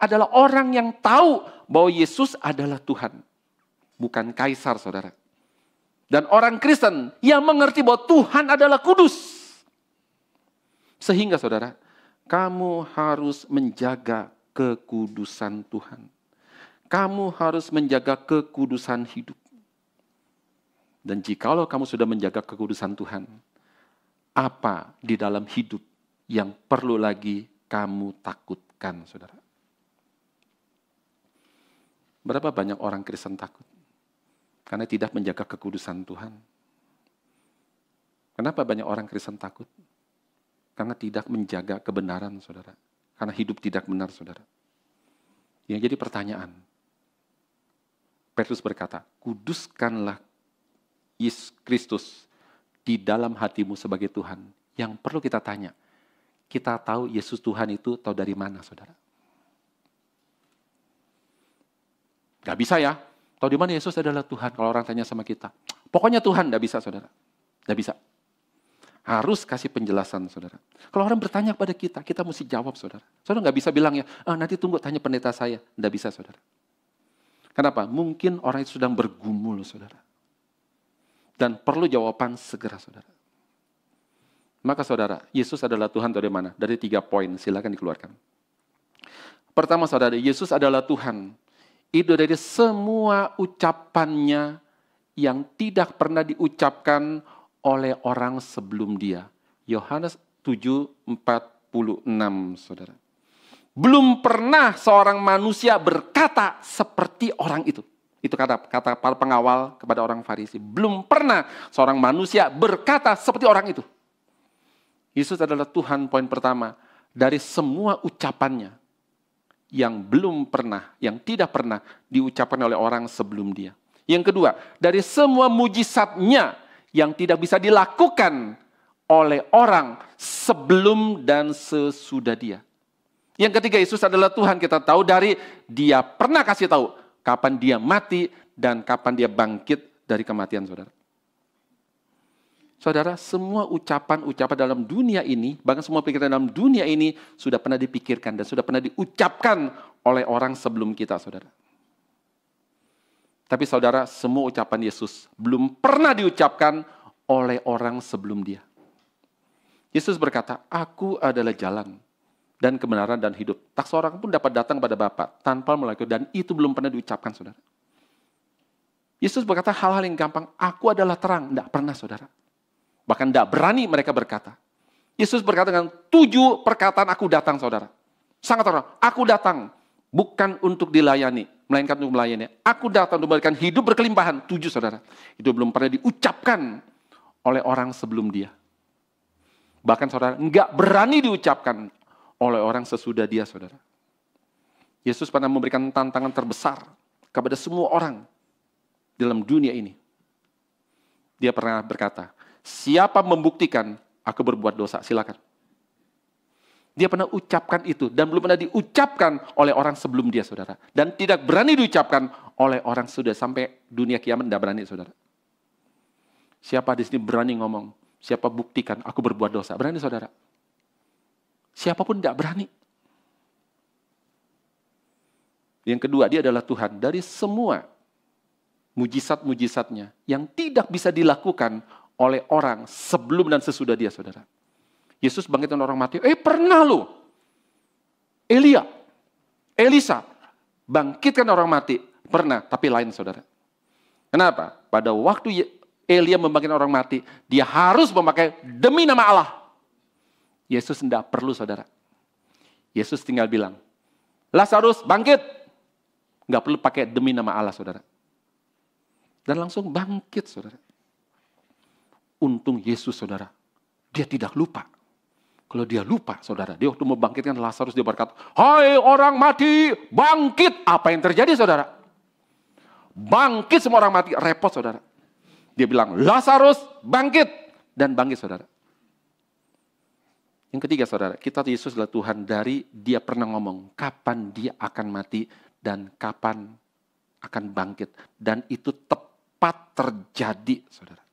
adalah orang yang tahu bahwa Yesus adalah Tuhan, bukan kaisar, saudara. Dan orang Kristen yang mengerti bahwa Tuhan adalah kudus. Sehingga, saudara, kamu harus menjaga kekudusan Tuhan. Kamu harus menjaga kekudusan hidup. Dan jikalau kamu sudah menjaga kekudusan Tuhan, apa di dalam hidup yang perlu lagi kamu takutkan, saudara? Berapa banyak orang Kristen takut? Karena tidak menjaga kekudusan Tuhan. Kenapa banyak orang Kristen takut? Karena tidak menjaga kebenaran, saudara. Karena hidup tidak benar, saudara. Yang jadi pertanyaan, Petrus berkata, kuduskanlah Yesus Kristus di dalam hatimu sebagai Tuhan. Yang perlu kita tanya, kita tahu Yesus Tuhan itu tahu dari mana, saudara? Gak bisa ya, tahu di mana Yesus adalah Tuhan. Kalau orang tanya sama kita, pokoknya Tuhan, gak bisa, saudara. Gak bisa. Harus kasih penjelasan, saudara. Kalau orang bertanya kepada kita mesti jawab, saudara. Saudara gak bisa bilang ya, nanti tunggu tanya pendeta saya. Gak bisa, saudara. Kenapa? Mungkin orang itu sedang bergumul, saudara. Dan perlu jawaban segera, saudara. Maka saudara, Yesus adalah Tuhan dari mana? Dari 3 poin, silakan dikeluarkan. Pertama saudara, Yesus adalah Tuhan. Itu dari semua ucapannya yang tidak pernah diucapkan oleh orang sebelum dia. Yohanes 7:46, saudara. Belum pernah seorang manusia berkata seperti orang itu. Itu kata para pengawal kepada orang Farisi. Belum pernah seorang manusia berkata seperti orang itu. Yesus adalah Tuhan, poin pertama. Dari semua ucapannya yang belum pernah, yang tidak pernah diucapkan oleh orang sebelum dia. Yang kedua, dari semua mujizatnya yang tidak bisa dilakukan oleh orang sebelum dan sesudah dia. Yang ketiga, Yesus adalah Tuhan, kita tahu dari dia pernah kasih tahu kapan dia mati dan kapan dia bangkit dari kematian, saudara. Saudara, semua ucapan-ucapan dalam dunia ini, bahkan semua pikiran dalam dunia ini sudah pernah dipikirkan dan sudah pernah diucapkan oleh orang sebelum kita, saudara. Tapi saudara, semua ucapan Yesus belum pernah diucapkan oleh orang sebelum dia. Yesus berkata, aku adalah jalan dan kebenaran dan hidup. Tak seorang pun dapat datang pada Bapa tanpa melalui, dan itu belum pernah diucapkan, saudara. Yesus berkata hal-hal yang gampang, aku adalah terang. Tidak pernah, saudara. Bahkan tidak berani mereka berkata. Yesus berkata dengan 7 perkataan aku datang, saudara. Sangat terang, aku datang bukan untuk dilayani, melainkan untuk melayani. Aku datang untuk memberikan hidup berkelimpahan. 7, saudara. Itu belum pernah diucapkan oleh orang sebelum dia. Bahkan saudara, nggak berani diucapkan oleh orang sesudah dia, saudara. Yesus pernah memberikan tantangan terbesar kepada semua orang dalam dunia ini. Dia pernah berkata, siapa membuktikan aku berbuat dosa, silakan. Dia pernah ucapkan itu dan belum pernah diucapkan oleh orang sebelum dia, saudara. Dan tidak berani diucapkan oleh orang sudah sampai dunia kiamat, tidak berani, saudara. Siapa di sini berani ngomong, siapa buktikan aku berbuat dosa? Berani, saudara? Siapapun tidak berani. Yang kedua, dia adalah Tuhan. Dari semua mujizat-mujizatnya yang tidak bisa dilakukan oleh orang sebelum dan sesudah dia, saudara. Yesus bangkitkan orang mati. Pernah loh. Elisa bangkitkan orang mati. Pernah, tapi lain, saudara. Kenapa? Pada waktu Elia membangkitkan orang mati, dia harus memakai demi nama Allah. Yesus tidak perlu, saudara. Yesus tinggal bilang, Lazarus bangkit. Nggak perlu pakai demi nama Allah, saudara. Dan langsung bangkit, saudara. Untung Yesus, saudara. Dia tidak lupa. Kalau dia lupa, saudara, dia waktu membangkitkan Lazarus, dia berkata, hai orang mati, bangkit. Apa yang terjadi, saudara? Bangkit semua orang mati, repot, saudara. Dia bilang, Lazarus bangkit. Dan bangkit, saudara. Yang ketiga, saudara, kita Yesus adalah Tuhan dari dia pernah ngomong, kapan dia akan mati dan kapan akan bangkit. Dan itu tepat terjadi, saudara.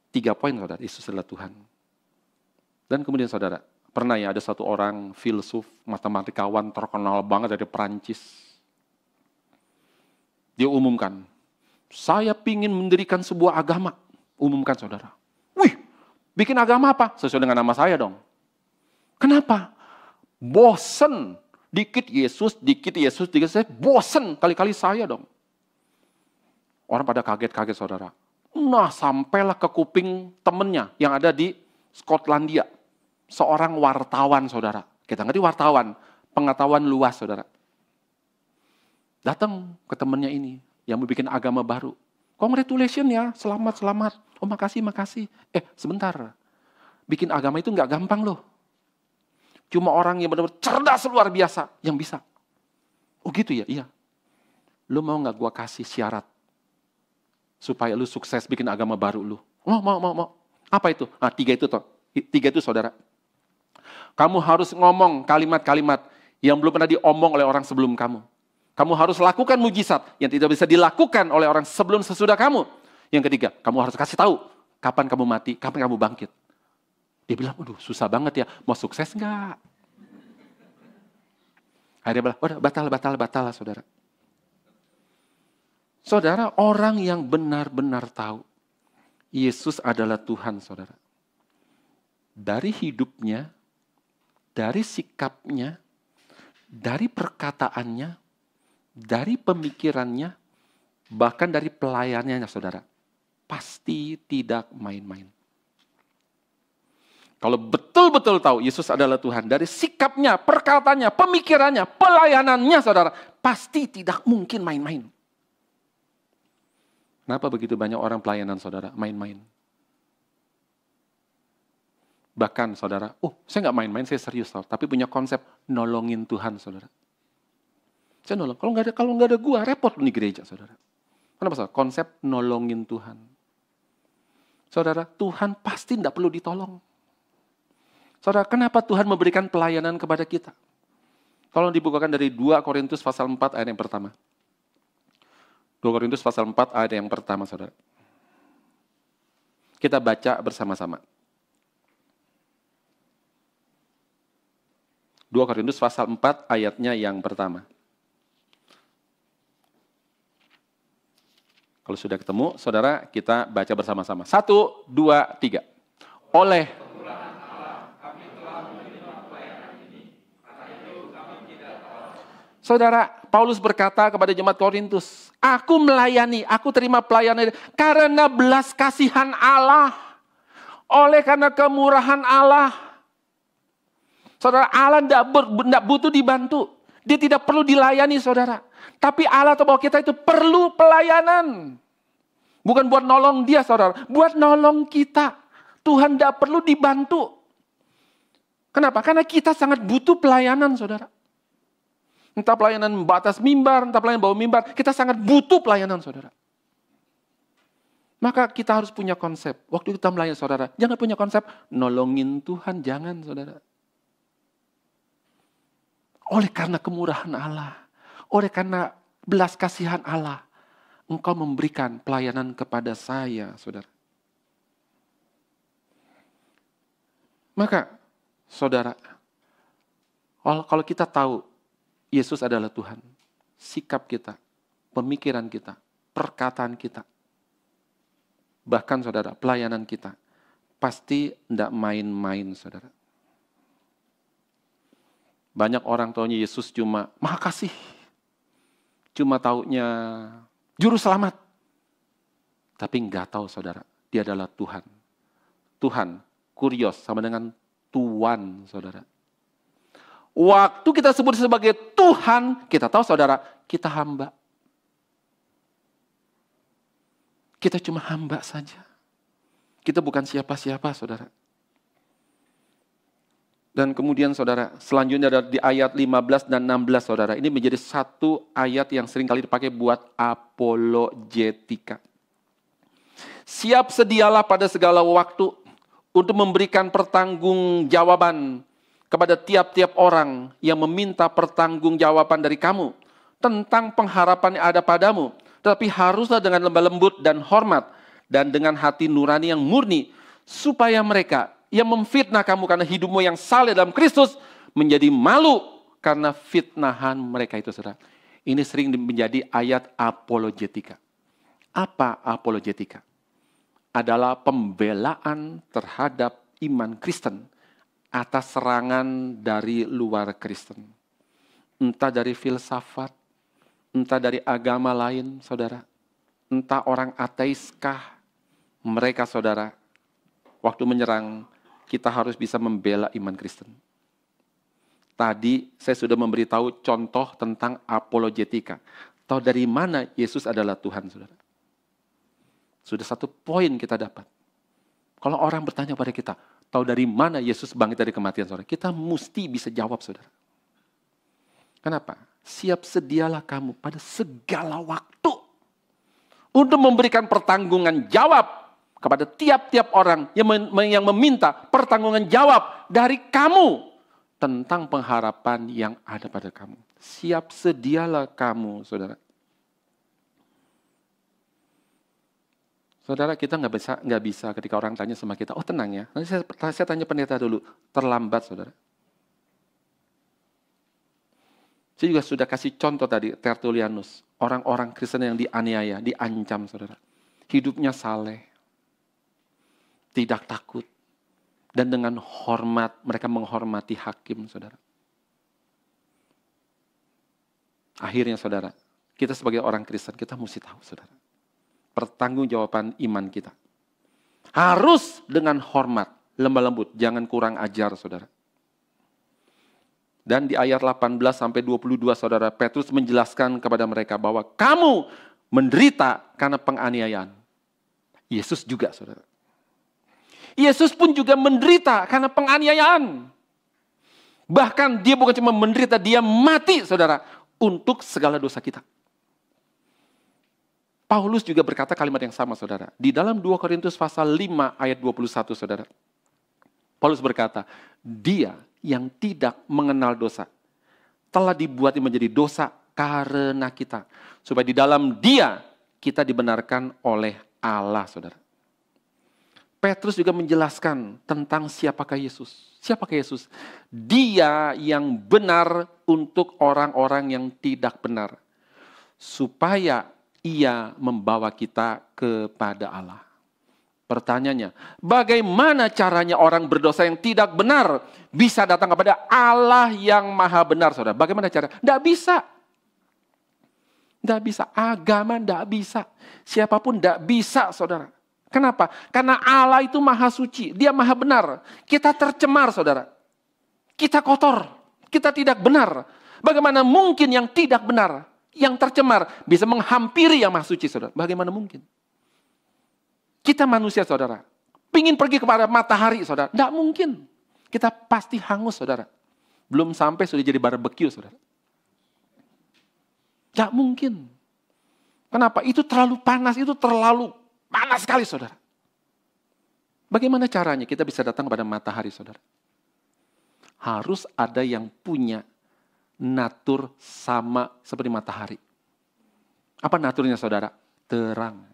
3 poin, saudara, Yesus adalah Tuhan. Dan kemudian, saudara, pernah ya ada satu orang filsuf, matematikawan terkenal banget dari Perancis. Dia umumkan, saya pingin mendirikan sebuah agama. Umumkan, saudara. Wih, bikin agama apa? Sesuai dengan nama saya dong. Kenapa? Bosen. Dikit Yesus, saya bosen. Kali-kali saya dong. Orang pada kaget-kaget, saudara. Nah, sampailah ke kuping temennya yang ada di Skotlandia. Seorang wartawan, saudara. Kita ngerti wartawan. Pengetahuan luas, saudara. Datang ke temennya ini. Yang mau bikin agama baru. Congratulations ya, selamat. Oh makasih. Sebentar. Bikin agama itu nggak gampang loh. Cuma orang yang benar-benar cerdas luar biasa yang bisa. Oh gitu ya, iya. Lu mau nggak gua kasih syarat supaya lu sukses bikin agama baru lu? Mau. Apa itu? 3 itu toh. 3 itu, saudara. Kamu harus ngomong kalimat-kalimat yang belum pernah diomong oleh orang sebelum kamu. Kamu harus lakukan mujizat yang tidak bisa dilakukan oleh orang sebelum sesudah kamu. Yang ketiga, kamu harus kasih tahu kapan kamu mati, kapan kamu bangkit. Dia bilang, aduh susah banget ya, mau sukses enggak? Dia bilang, udah batal lah, saudara. Saudara, orang yang benar-benar tahu Yesus adalah Tuhan, saudara. Dari hidupnya, dari sikapnya, dari perkataannya, dari pemikirannya, bahkan dari pelayanannya, saudara. Pasti tidak main-main. Kalau betul-betul tahu Yesus adalah Tuhan, dari sikapnya, perkataannya, pemikirannya, pelayanannya, saudara, pasti tidak mungkin main-main. Kenapa begitu banyak orang pelayanan, saudara, main-main? Bahkan, saudara, saya nggak main-main, saya serius, saudara. Tapi punya konsep nolongin Tuhan, saudara. Saya nolong. Kalau nggak ada gua, repot nih gereja, saudara. Kenapa, saudara? Konsep nolongin Tuhan. Saudara, Tuhan pasti tidak perlu ditolong. Saudara, kenapa Tuhan memberikan pelayanan kepada kita? Kalau dibukakan dari 2 Korintus pasal 4 ayat yang pertama. 2 Korintus pasal 4 ayat yang pertama, saudara. Kita baca bersama-sama. 2 Korintus pasal 4 ayatnya yang pertama. Kalau sudah ketemu, saudara, kita baca bersama-sama. 1, 2, 3. Oleh Saudara, Paulus berkata kepada jemaat Korintus, aku melayani, aku terima pelayanan karena belas kasihan Allah. Oleh karena kemurahan Allah. Saudara, Allah tidak butuh dibantu. Dia tidak perlu dilayani, saudara. Tapi Allah atau bahwa kita itu perlu pelayanan. Bukan buat nolong dia, saudara. Buat nolong kita. Tuhan tidak perlu dibantu. Kenapa? Karena kita sangat butuh pelayanan, saudara. Entah pelayanan batas mimbar, entah pelayanan bawah mimbar. Kita sangat butuh pelayanan, saudara. Maka kita harus punya konsep. Waktu kita melayani, saudara, jangan punya konsep nolongin Tuhan. Jangan, saudara. Oleh karena kemurahan Allah, oleh karena belas kasihan Allah, engkau memberikan pelayanan kepada saya, saudara. Maka, saudara, kalau kita tahu Yesus adalah Tuhan, sikap kita, pemikiran kita, perkataan kita, Bahkan saudara, pelayanan kita pasti tidak main-main saudara. Banyak orang taunya Yesus cuma Maha Kasih. Cuma taunya Juru Selamat. Tapi nggak tahu saudara, dia adalah Tuhan. Tuhan, kurios sama dengan Tuan saudara. Waktu kita sebut sebagai Tuhan, kita tahu saudara, kita hamba. Kita cuma hamba saja. Kita bukan siapa-siapa saudara. Dan kemudian saudara, selanjutnya ada di ayat 15 dan 16 saudara. Ini menjadi satu ayat yang sering kali dipakai buat apologetika. Siap sedialah pada segala waktu untuk memberikan pertanggungjawaban kepada tiap-tiap orang yang meminta pertanggungjawaban dari kamu tentang pengharapan yang ada padamu. Tetapi haruslah dengan lembah lembut dan hormat dan dengan hati nurani yang murni, supaya mereka yang memfitnah kamu karena hidupmu yang saleh dalam Kristus menjadi malu karena fitnahan mereka itu saudara. Ini sering menjadi ayat apologetika. Apa apologetika? Adalah pembelaan terhadap iman Kristen atas serangan dari luar Kristen. Entah dari filsafat, entah dari agama lain saudara. Entah orang ateiskah, mereka saudara, waktu menyerang, kita harus bisa membela iman Kristen. Tadi saya sudah memberitahu contoh tentang apologetika. Tahu dari mana Yesus adalah Tuhan, saudara? Sudah satu poin kita dapat. Kalau orang bertanya pada kita, tahu dari mana Yesus bangkit dari kematian, saudara? Kita mesti bisa jawab, saudara. Kenapa? Siap sedialah kamu pada segala waktu untuk memberikan pertanggungan jawab kepada tiap-tiap orang yang meminta pertanggungan jawab dari kamu tentang pengharapan yang ada pada kamu. Siap sedialah kamu, saudara. Saudara, kita nggak bisa ketika orang tanya sama kita, oh tenang ya, nanti saya tanya pendeta dulu, terlambat saudara. Saya juga sudah kasih contoh tadi, Tertullianus, orang-orang Kristen yang dianiaya, diancam saudara. Hidupnya saleh, tidak takut, dan dengan hormat, mereka menghormati hakim saudara. Akhirnya saudara, kita sebagai orang Kristen, kita mesti tahu saudara. Pertanggungjawaban iman kita. Harus dengan hormat, lemah lembut, jangan kurang ajar saudara. Dan di ayat 18-22 saudara, Petrus menjelaskan kepada mereka bahwa kamu menderita karena penganiayaan. Yesus juga saudara. Yesus pun juga menderita karena penganiayaan. Bahkan dia bukan cuma menderita, dia mati saudara, untuk segala dosa kita. Paulus juga berkata kalimat yang sama saudara. Di dalam 2 Korintus pasal 5 ayat 21 saudara. Paulus berkata, dia yang tidak mengenal dosa telah dibuat menjadi dosa karena kita. Supaya di dalam dia kita dibenarkan oleh Allah saudara. Petrus juga menjelaskan tentang siapakah Yesus. Siapakah Yesus? Dia yang benar untuk orang-orang yang tidak benar. Supaya ia membawa kita kepada Allah. Pertanyaannya, bagaimana caranya orang berdosa yang tidak benar bisa datang kepada Allah yang maha benar, saudara? Bagaimana cara? Tidak bisa. Tidak bisa. Agama tidak bisa. Siapapun tidak bisa, saudara. Kenapa? Karena Allah itu maha suci. Dia maha benar. Kita tercemar, saudara. Kita kotor. Kita tidak benar. Bagaimana mungkin yang tidak benar, yang tercemar, bisa menghampiri yang maha suci, saudara? Bagaimana mungkin? Kita manusia, saudara. Pingin pergi kepada matahari, saudara. Tidak mungkin. Kita pasti hangus, saudara. Belum sampai sudah jadi barbecue, saudara. Tidak mungkin. Kenapa? Itu terlalu panas, itu terlalu panas sekali, saudara. Bagaimana caranya kita bisa datang kepada matahari, saudara? Harus ada yang punya natur sama seperti matahari. Apa naturnya, saudara? Terang.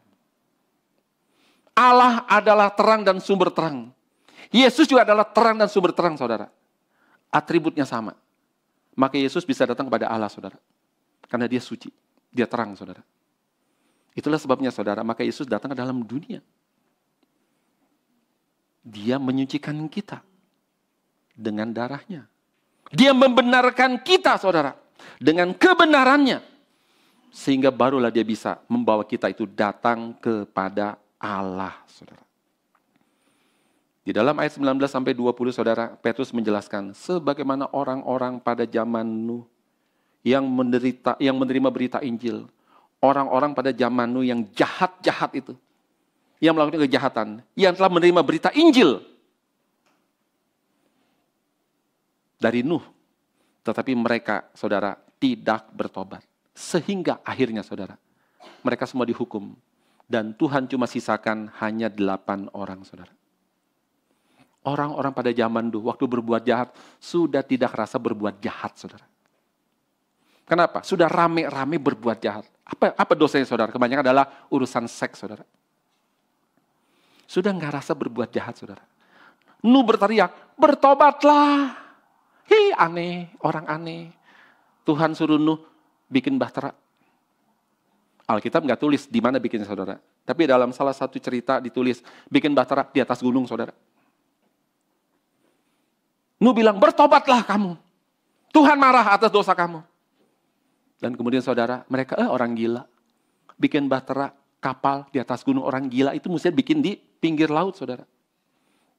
Allah adalah terang dan sumber terang. Yesus juga adalah terang dan sumber terang, saudara. Atributnya sama. Maka Yesus bisa datang kepada Allah, saudara. Karena dia suci. Dia terang, saudara. Itulah sebabnya, saudara, maka Yesus datang ke dalam dunia. Dia menyucikan kita dengan darahnya. Dia membenarkan kita, saudara, dengan kebenarannya. Sehingga barulah dia bisa membawa kita itu datang kepada Allah, saudara. Di dalam ayat 19 sampai 20, saudara, Petrus menjelaskan sebagaimana orang-orang pada zaman Nuh yang menerima berita Injil. Orang-orang pada zaman Nuh yang jahat-jahat itu, yang melakukan kejahatan, yang telah menerima berita Injil dari Nuh. Tetapi mereka, saudara, tidak bertobat. Sehingga akhirnya, saudara, mereka semua dihukum. Dan Tuhan cuma sisakan hanya 8 orang, saudara. Orang-orang pada zaman dulu, waktu berbuat jahat, sudah tidak rasa berbuat jahat, saudara. Kenapa? Sudah rame-rame berbuat jahat. Apa dosanya, saudara? Kebanyakan adalah urusan seks, saudara. Sudah nggak rasa berbuat jahat, saudara. Nuh berteriak, bertobatlah. Aneh, orang aneh. Tuhan suruh Nuh bikin bahtera. Alkitab nggak tulis di mana bikinnya, saudara. Tapi dalam salah satu cerita ditulis, bikin bahtera di atas gunung, saudara. Nuh bilang, bertobatlah kamu. Tuhan marah atas dosa kamu. Dan kemudian, saudara, mereka orang gila. Bikin bahtera, kapal di atas gunung. Orang gila itu mestinya bikin di pinggir laut, saudara.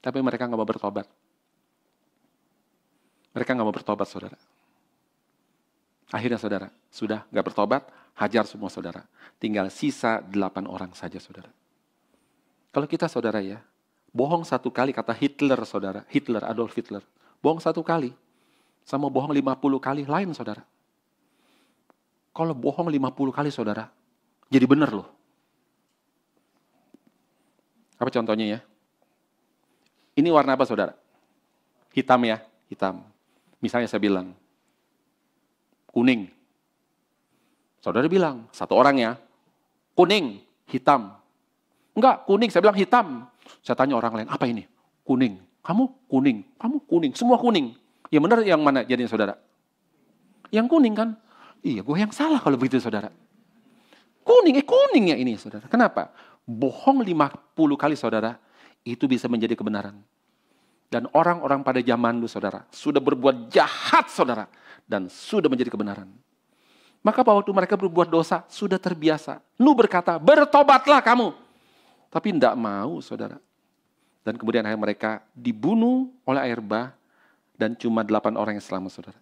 Tapi mereka nggak mau bertobat. Mereka nggak mau bertobat, saudara. Akhirnya, saudara, sudah nggak bertobat, hajar semua, saudara. Tinggal sisa 8 orang saja, saudara. Kalau kita, saudara, ya, bohong 1 kali, kata Hitler, saudara. Adolf Hitler. Bohong 1 kali, sama bohong 50 kali lain, saudara. Kalau bohong 50 kali, saudara, jadi benar loh. Apa contohnya ya? Ini warna apa, saudara? Hitam ya, hitam. Misalnya saya bilang, kuning. Saudara bilang, 1 orang ya, kuning, hitam. Enggak, kuning, saya bilang hitam. Saya tanya orang lain, apa ini? Kuning. Kamu kuning, kamu kuning, semua kuning. Yang benar yang mana jadinya, saudara? Yang kuning kan? Iya, gue yang salah kalau begitu, saudara. Kuning ya ini, saudara. Kenapa? Bohong 50 kali, saudara, itu bisa menjadi kebenaran. Dan orang-orang pada zaman dulu, saudara, sudah berbuat jahat, saudara, dan sudah menjadi kebenaran. Maka waktu mereka berbuat dosa, sudah terbiasa. Nuh berkata, bertobatlah kamu. Tapi tidak mau, saudara. Dan kemudian akhirnya mereka dibunuh oleh air bah, dan cuma 8 orang yang selamat, saudara.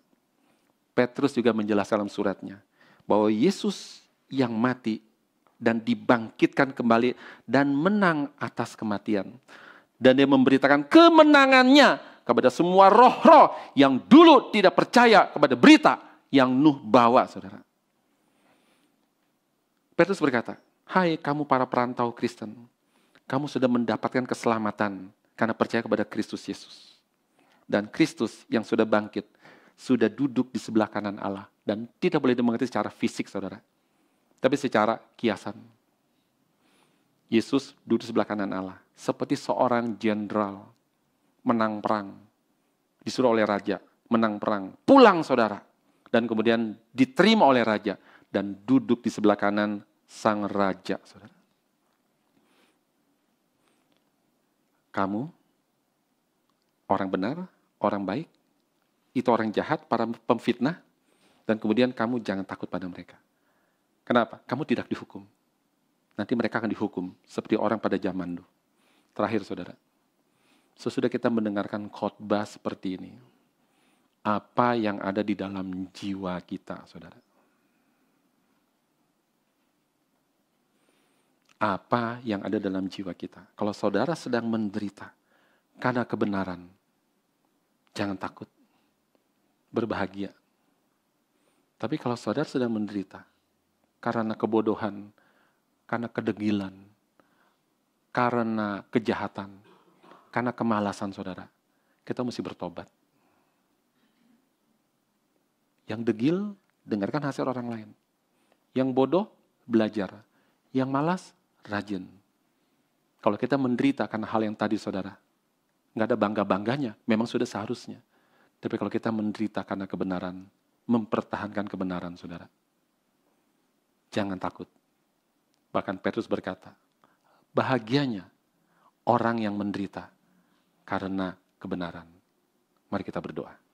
Petrus juga menjelaskan dalam suratnya, bahwa Yesus yang mati dan dibangkitkan kembali dan menang atas kematian. Dan dia memberitakan kemenangannya kepada semua roh-roh yang dulu tidak percaya kepada berita yang Nuh bawa, saudara. Petrus berkata, hai kamu para perantau Kristen, kamu sudah mendapatkan keselamatan karena percaya kepada Kristus Yesus. Dan Kristus yang sudah bangkit, sudah duduk di sebelah kanan Allah. Dan tidak boleh dimengerti secara fisik, saudara. Tapi secara kiasan. Yesus duduk di sebelah kanan Allah. Seperti seorang jenderal menang perang. Disuruh oleh raja, menang perang. Pulang, saudara. Dan kemudian diterima oleh raja. Dan duduk di sebelah kanan sang raja, saudara. Kamu, orang benar, orang baik, itu orang jahat, para pemfitnah, dan kemudian kamu jangan takut pada mereka. Kenapa? Kamu tidak dihukum. Nanti mereka akan dihukum, seperti orang pada zaman dulu. Terakhir, saudara, sesudah kita mendengarkan khotbah seperti ini, apa yang ada di dalam jiwa kita, saudara? Apa yang ada dalam jiwa kita? Kalau saudara sedang menderita karena kebenaran, jangan takut, berbahagia. Tapi kalau saudara sedang menderita karena kebodohan, karena kedegilan, karena kejahatan, karena kemalasan, saudara, kita mesti bertobat. Yang degil, dengarkan hasil orang lain. Yang bodoh, belajar. Yang malas, rajin. Kalau kita menderita karena hal yang tadi, saudara, nggak ada bangga-bangganya, memang sudah seharusnya. Tapi kalau kita menderita karena kebenaran, mempertahankan kebenaran, saudara, jangan takut. Bahkan Petrus berkata, bahagianya orang yang menderita karena kebenaran. Mari kita berdoa.